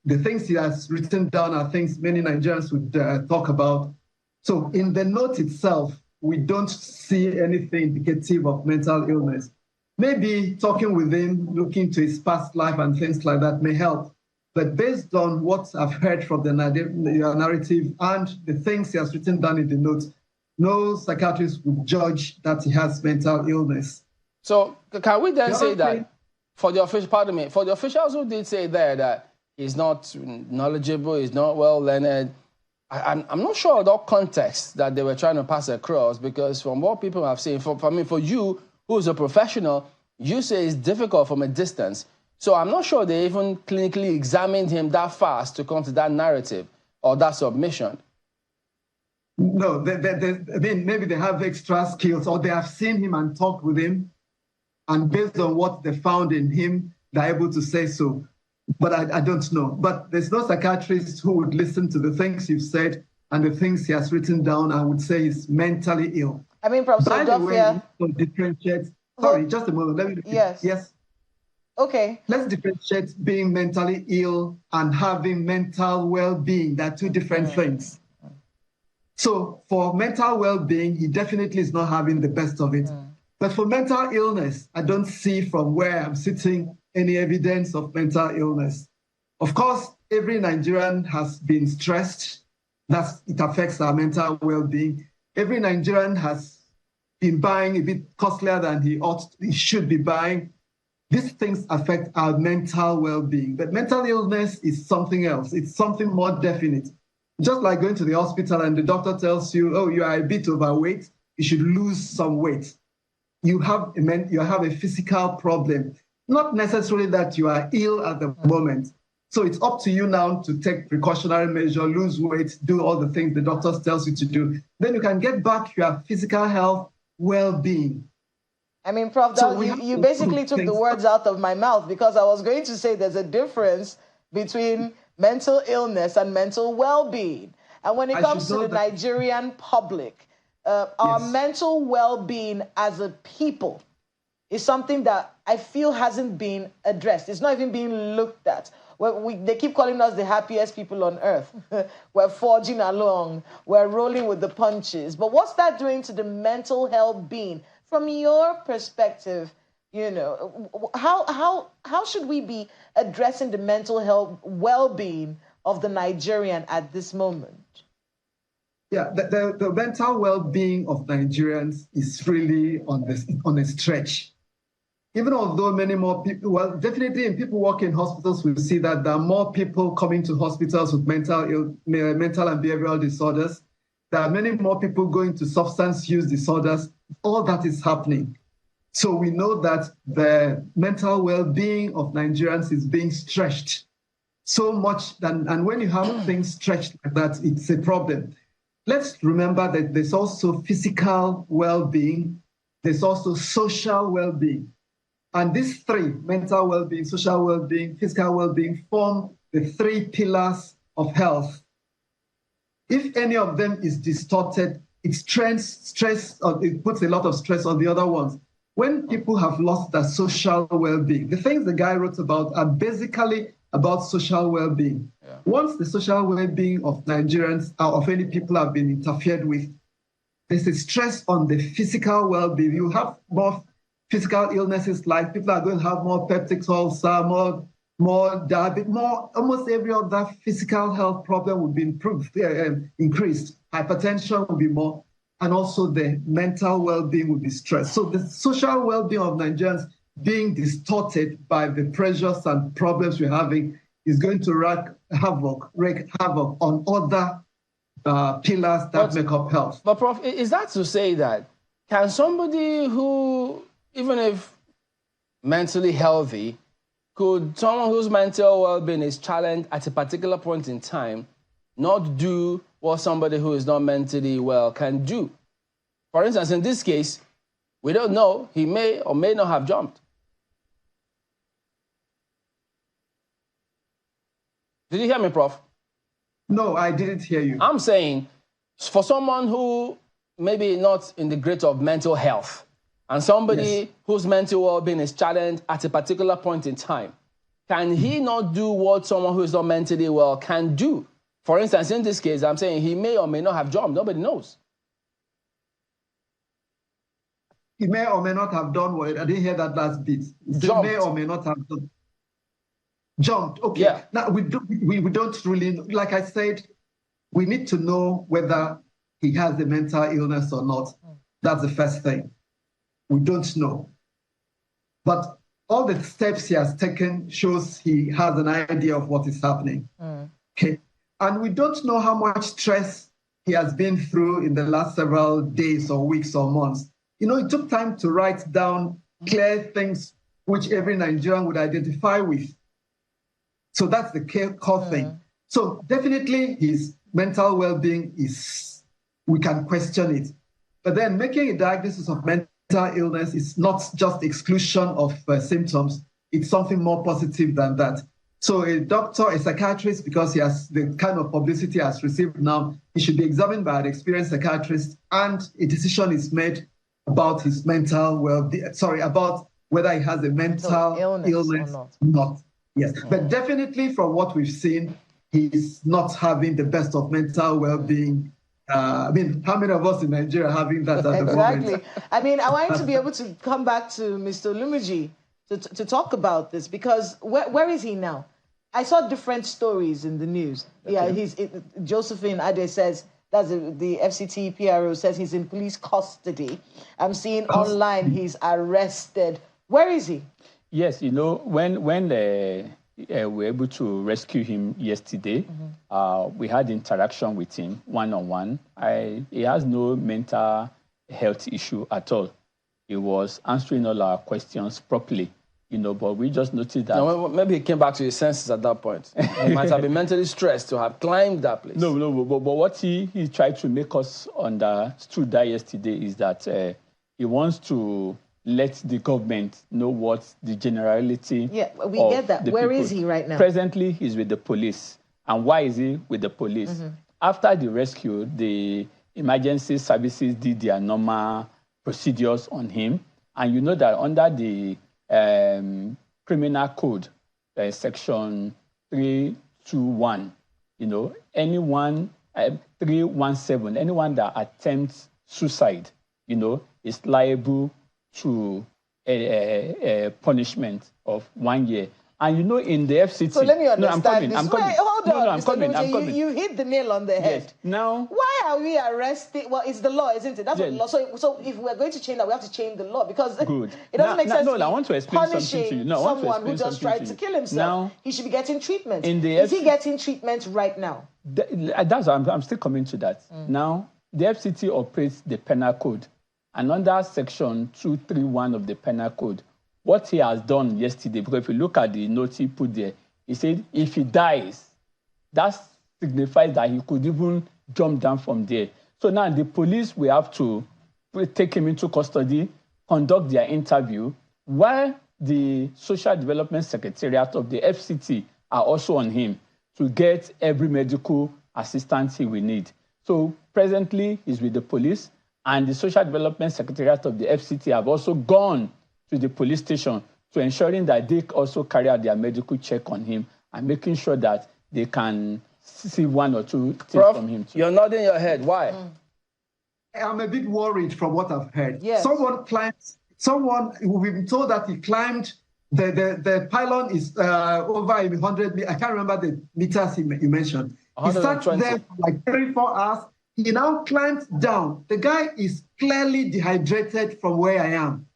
The things he has written down are things many Nigerians would talk about. So in the note itself, we don't see anything indicative of mental illness. Maybe talking with him, looking to his past life and things like that may help. But based on what I've heard from the narrative and the things he has written down in the notes, no psychiatrist would judge that he has mental illness. So can we then say that for the officials who did say there that he's not knowledgeable, he's not well learned, I'm not sure of that context that they were trying to pass across, because from what people have seen, for you, who's a professional, you say it's difficult from a distance. So I'm not sure they even clinically examined him that fast to come to that narrative or that submission. No, I mean, maybe they have extra skills, or they have seen him and talked with him, and based on what they found in him, they're able to say so. But I don't know. But there's no psychiatrist who would listen to the things you've said and the things he has written down and would say he's mentally ill. I mean, Professor Odofia. Differentiate. Sorry, just a moment. Let me repeat. Yes. Okay. Let's differentiate being mentally ill and having mental well-being. They're two different things. So for mental well-being, he definitely is not having the best of it. But for mental illness, I don't see from where I'm sitting any evidence of mental illness. Of course, every Nigerian has been stressed. It affects our mental well-being. Every Nigerian has been buying a bit costlier than he should be buying. These things affect our mental well-being. But mental illness is something else. It's something more definite. Just like going to the hospital and the doctor tells you, oh, you are a bit overweight, you should lose some weight. You have a physical problem. not necessarily that you are ill at the moment. So it's up to you now to take precautionary measures, lose weight, do all the things the doctor tells you to do. Then you can get back your physical health, well-being. I mean, Prof, So you basically took the words out of my mouth, because I was going to say there's a difference between mental illness and mental well-being. And when it comes to the Nigerian public, our mental well-being as a people is something that I feel hasn't been addressed. It's not even being looked at. They keep calling us the happiest people on earth. We're forging along. We're rolling with the punches. But what's that doing to the mental health being? From your perspective, you know, how should we be addressing the mental health well-being of the Nigerian at this moment? Yeah, the mental well-being of Nigerians is really on a stretch. Even although many more people, well, definitely in people working in hospitals, we see that there are more people coming to hospitals with mental and behavioral disorders. There are many more people going to substance use disorders. All that is happening. So we know that the mental well-being of Nigerians is being stretched so much. And when you have things stretched like that, it's a problem. Let's remember that there's also physical well-being. There's also social well-being. And these three, mental well-being, social well-being, physical well-being, form the three pillars of health. If any of them is distorted, it puts a lot of stress on the other ones. When people have lost their social well-being, the things the guy wrote about are basically about social well-being. Yeah. Once the social well-being of Nigerians or of any people have been interfered with, there's a stress on the physical well-being. You have more physical illnesses, like people are going to have more peptic ulcer, more diabetes, almost every other physical health problem will be increased. Hypertension will be more, and also the mental well-being will be stressed. So the social well-being of Nigerians being distorted by the pressures and problems we're having is going to wreak havoc on other pillars that make up health. But Prof, is that to say that can somebody who, even if mentally healthy, could someone whose mental well-being is challenged at a particular point in time not do what somebody who is not mentally well can do? For instance, in this case, we don't know. He may or may not have jumped. Did you hear me, Prof? No, I didn't hear you. I'm saying for someone who maybe not in the grade of mental health, and somebody whose mental well-being is challenged at a particular point in time, can he not do what someone who is not mentally well can do? For instance, in this case, I'm saying he may or may not have jumped. Nobody knows. He may or may not have done what? I didn't hear that last bit. He may or may not have done. Jumped. Okay. Yeah. Now, we don't really, like I said, we need to know whether he has the mental illness or not. That's the first thing. We don't know. But all the steps he has taken shows he has an idea of what is happening. Okay. And we don't know how much stress he has been through in the last several days or weeks or months. You know, it took time to write down clear things which every Nigerian would identify with. So that's the core thing. So definitely his mental well-being we can question it. But then making a diagnosis of mental illness is not just exclusion of symptoms. It's something more positive than that. So a doctor, a psychiatrist, because he has the kind of publicity he has received now, he should be examined by an experienced psychiatrist, and a decision is made about his mental well-being, about whether he has a mental illness or not. Yes, but definitely from what we've seen, he's not having the best of mental well-being. I mean, how many of us in Nigeria are having that at the moment? Exactly. I mean, I wanted to be able to come back to Mr. Olumuji to talk about this, because where is he now? I saw different stories in the news. Okay. Yeah, Josephine Ade says, that's the FCT PRO says he's in police custody. I'm seeing online he's arrested. Where is he? Yes, you know, when we were able to rescue him yesterday, we had interaction with him one-on-one. He has no mental health issue at all. He was answering all our questions properly. but we just noticed that. No, maybe he came back to his senses at that point. He might have been mentally stressed to have climbed that place. No, but what he tried to make us understood that yesterday is that he wants to let the government know what the generality. Yeah, we get that. Where is he right now? Presently, he's with the police. And why is he with the police? Mm-hmm. After the rescue, the emergency services did their normal procedures on him. And you know that under the criminal code, section 321, anyone, 317, anyone that attempts suicide, is liable to a punishment of 1 year. And in the FCT... So let me understand I'm coming. Hold on, I'm coming. You hit the nail on the head. Yes. Now... Why are we arresting... Well, it's the law, isn't it? That's what the law... So if we're going to change that, we have to change the law, because Good. It doesn't make sense to I want to explain something to you. Someone who just tried to kill himself. He should be getting treatment. Is he getting treatment right now? I'm still coming to that. Now, the FCT operates the penal code. And under section 231 of the penal code, what he has done yesterday, because if you look at the note he put there, he said if he dies, that signifies that he could even jump down from there. So now the police will have to take him into custody, conduct their interview, while the Social Development Secretariat of the FCT are also on him to get every medical assistance he will need. So presently, he's with the police, and the Social Development Secretariat of the FCT have also gone to the police station to ensuring that they also carry out their medical check on him and making sure that they can see one or two things from him too. You're nodding your head. Why? I'm a bit worried from what I've heard. Yes. We've been told that he climbed, the pylon is over 100 meters. I can't remember the meters you mentioned. He sat there for like 3-4 hours. He now climbed down. The guy is clearly dehydrated from where I am.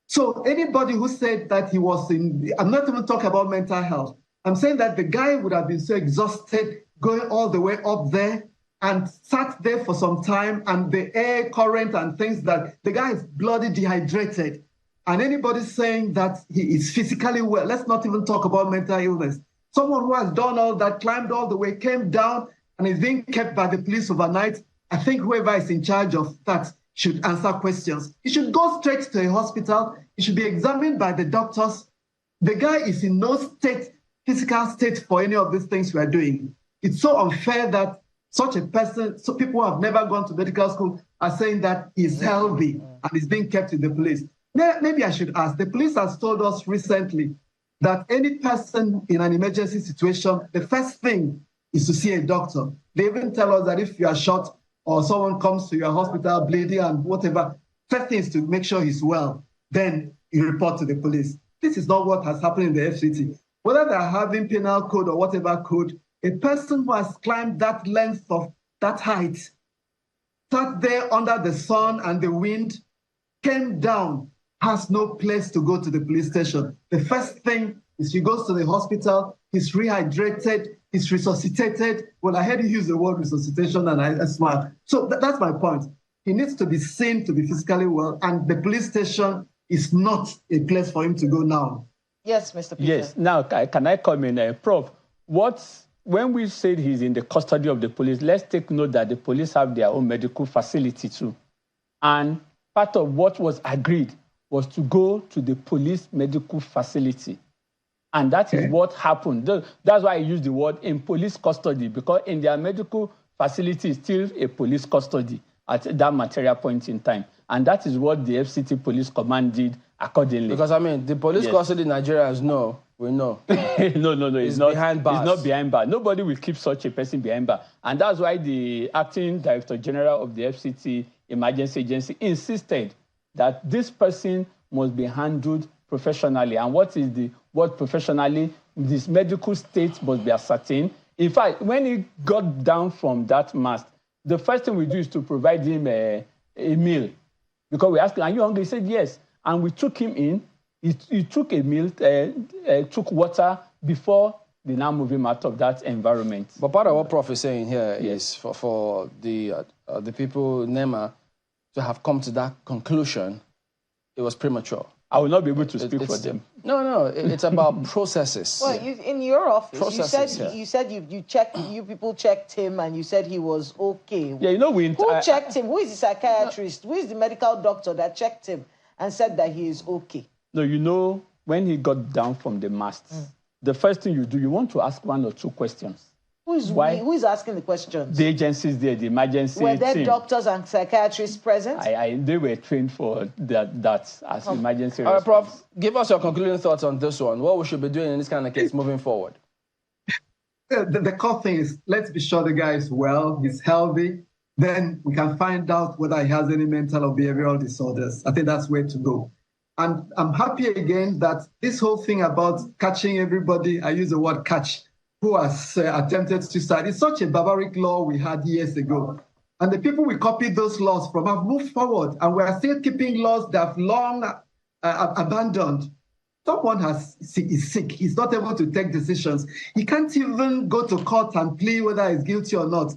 So anybody who said that he was I'm not even talking about mental health. I'm saying that the guy would have been so exhausted going all the way up there and sat there for some time, and the air current and things, that the guy is bloody dehydrated. And anybody saying that he is physically well, let's not even talk about mental illness. Someone who has done all that, climbed all the way, came down, and is being kept by the police overnight. I think whoever is in charge of that should answer questions. He should go straight to a hospital. He should be examined by the doctors. The guy is in no physical state for any of these things we are doing. It's so unfair that such a person, so people who have never gone to medical school are saying that he's healthy and is being kept in the police. Maybe I should ask, the police has told us recently that any person in an emergency situation, the first thing is to see a doctor. They even tell us that if you are shot or someone comes to your hospital bleeding and whatever, first thing is to make sure he's well. Then you report to the police. This is not what has happened in the FCT. Whether they're having penal code or whatever code, a person who has climbed that length of that height, sat there under the sun and the wind, came down, has no place to go to the police station. The first thing is he goes to the hospital, he's rehydrated, he's resuscitated. Well, I heard you use the word resuscitation and I smiled. So that's my point. He needs to be seen to be physically well, and the police station is not a place for him to go now. Yes, Mr. Peter. Yes. Now, can I come in? Prof, when we said he's in the custody of the police, let's take note that the police have their own medical facility too. And part of what was agreed was to go to the police medical facility. And that is what happened. That's why I use the word in police custody, because in their medical facility is still a police custody at that material point in time. And that is what the FCT Police Command did accordingly. Because, the police custody in Nigeria is we know. No, it's not behind bars. It's not behind bars. Nobody will keep such a person behind bars. And that's why the acting Director General of the FCT Emergency Agency insisted that this person must be handled professionally. And what is the word professionally? This medical state must be ascertained. In fact, when he got down from that mast, the first thing we do is to provide him a meal. Because we asked him, are you hungry? He said, yes. And we took him in. He took a meal, took water before they now move him out of that environment. But part of what Prof is saying here is for the people, NEMA, to have come to that conclusion, it was premature. I will not be able to speak for them. No, it's about processes. Well, in your office, Processes, you said you people checked him and you said he was okay. Yeah, who checked him? Who is the psychiatrist? Who is the medical doctor that checked him and said that he is okay? No, when he got down from the masts, the first thing you do, you want to ask 1 or 2 questions. Who is asking the questions? The agencies there, the emergency Were there team. doctors and psychiatrists present? They were trained for that as emergency response. All right, Prof, give us your concluding thoughts on this one. What we should be doing in this kind of case moving forward? The core thing is, let's be sure the guy is well, he's healthy. Then we can find out whether he has any mental or behavioral disorders. I think that's where to go. And I'm happy again that this whole thing about catching everybody, I use the word catch, who has attempted suicide. It's such a barbaric law we had years ago. And the people we copied those laws from have moved forward, and we are still keeping laws that have long abandoned. Someone is sick. He's not able to take decisions. He can't even go to court and plead whether he's guilty or not.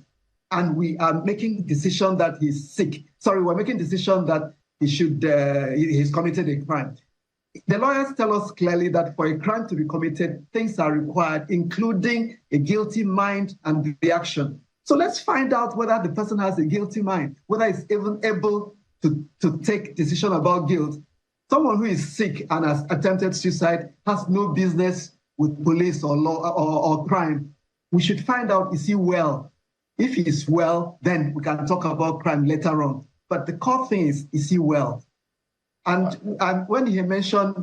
And we are making decision that he's sick. Sorry, we're making decision that he's committed a crime. The lawyers tell us clearly that for a crime to be committed, things are required, including a guilty mind and reaction. So let's find out whether the person has a guilty mind, whether he's even able to take decision about guilt. Someone who is sick and has attempted suicide has no business with police or law or crime. We should find out, is he well? If he is well, then we can talk about crime later on. But the core thing is he well? And when he mentioned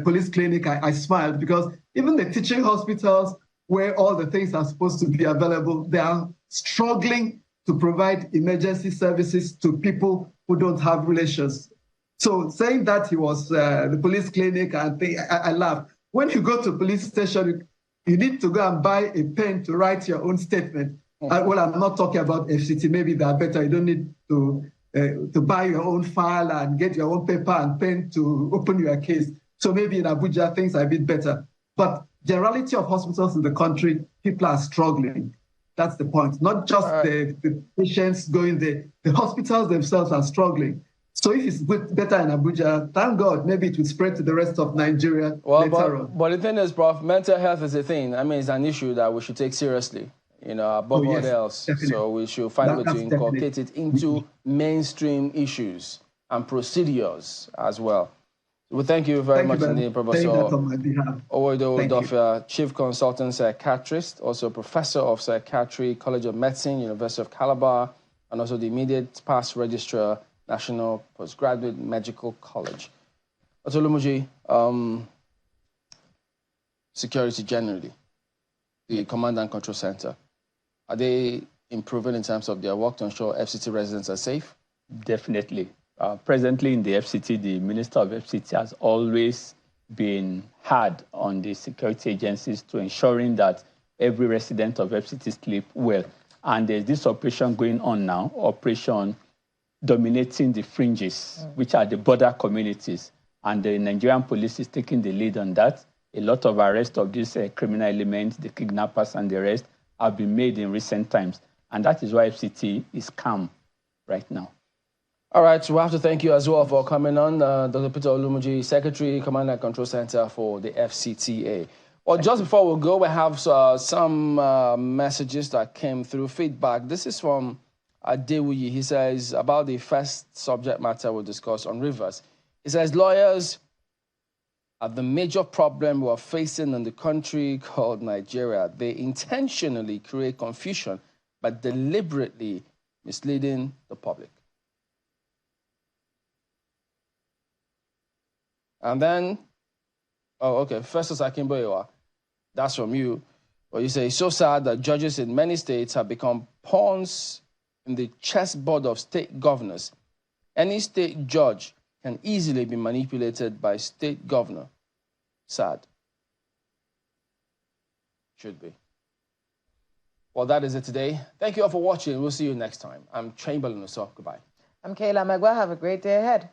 police clinic, I smiled, because even the teaching hospitals where all the things are supposed to be available, they are struggling to provide emergency services to people who don't have relations. So saying that he was the police clinic, I laugh. When you go to a police station, you need to go and buy a pen to write your own statement. Well, I'm not talking about FCT. Maybe they're better. You don't need to buy your own file and get your own paper and pen to open your case. So maybe in Abuja, things are a bit better. But generality of hospitals in the country, people are struggling. That's the point. Not just the patients going there. The hospitals themselves are struggling. So if it's better in Abuja, thank God, maybe it will spread to the rest of Nigeria later on. But the thing is, Prof, mental health is a thing. I mean, it's an issue that we should take seriously, above all else. Definitely. So we should find a way to inculcate it into mainstream issues and procedures as well. Well, thank you very much indeed, Professor Owoido Dofia, Chief Consultant Psychiatrist, also Professor of Psychiatry, College of Medicine, University of Calabar, and also the immediate past Registrar, National Postgraduate Medical College. Dr. Olumuji, security generally, the Command and Control Center, are they improving in terms of their work to ensure FCT residents are safe? Definitely. Presently in the FCT, the Minister of FCT has always been hard on the security agencies to ensuring that every resident of FCT sleep well. And there's this operation going on now, Operation Dominating the Fringes, which are the border communities. And the Nigerian police is taking the lead on that. A lot of arrests of these criminal elements, the kidnappers and the rest, have been made in recent times. And that is why FCT is calm right now. All right, so we have to thank you as well for coming on, Dr. Peter Olumuji, Secretary, Command and Control Center for the FCTA. Well, just before we go, we have some messages that came through, feedback. This is from Adewuyi. He says, about the first subject matter we'll discuss on rivers. He says, lawyers are the major problem we're facing in the country called Nigeria. They intentionally create confusion by deliberately misleading the public. And then, Festus Akimboyewa, that's from you. Well, you say, it's so sad that judges in many states have become pawns in the chessboard of state governors. Any state judge can easily be manipulated by state governor. Sad. Should be. Well, that is it today. Thank you all for watching. We'll see you next time. I'm Chamberlain Usof. Goodbye. I'm Kayla Magwa. Have a great day ahead.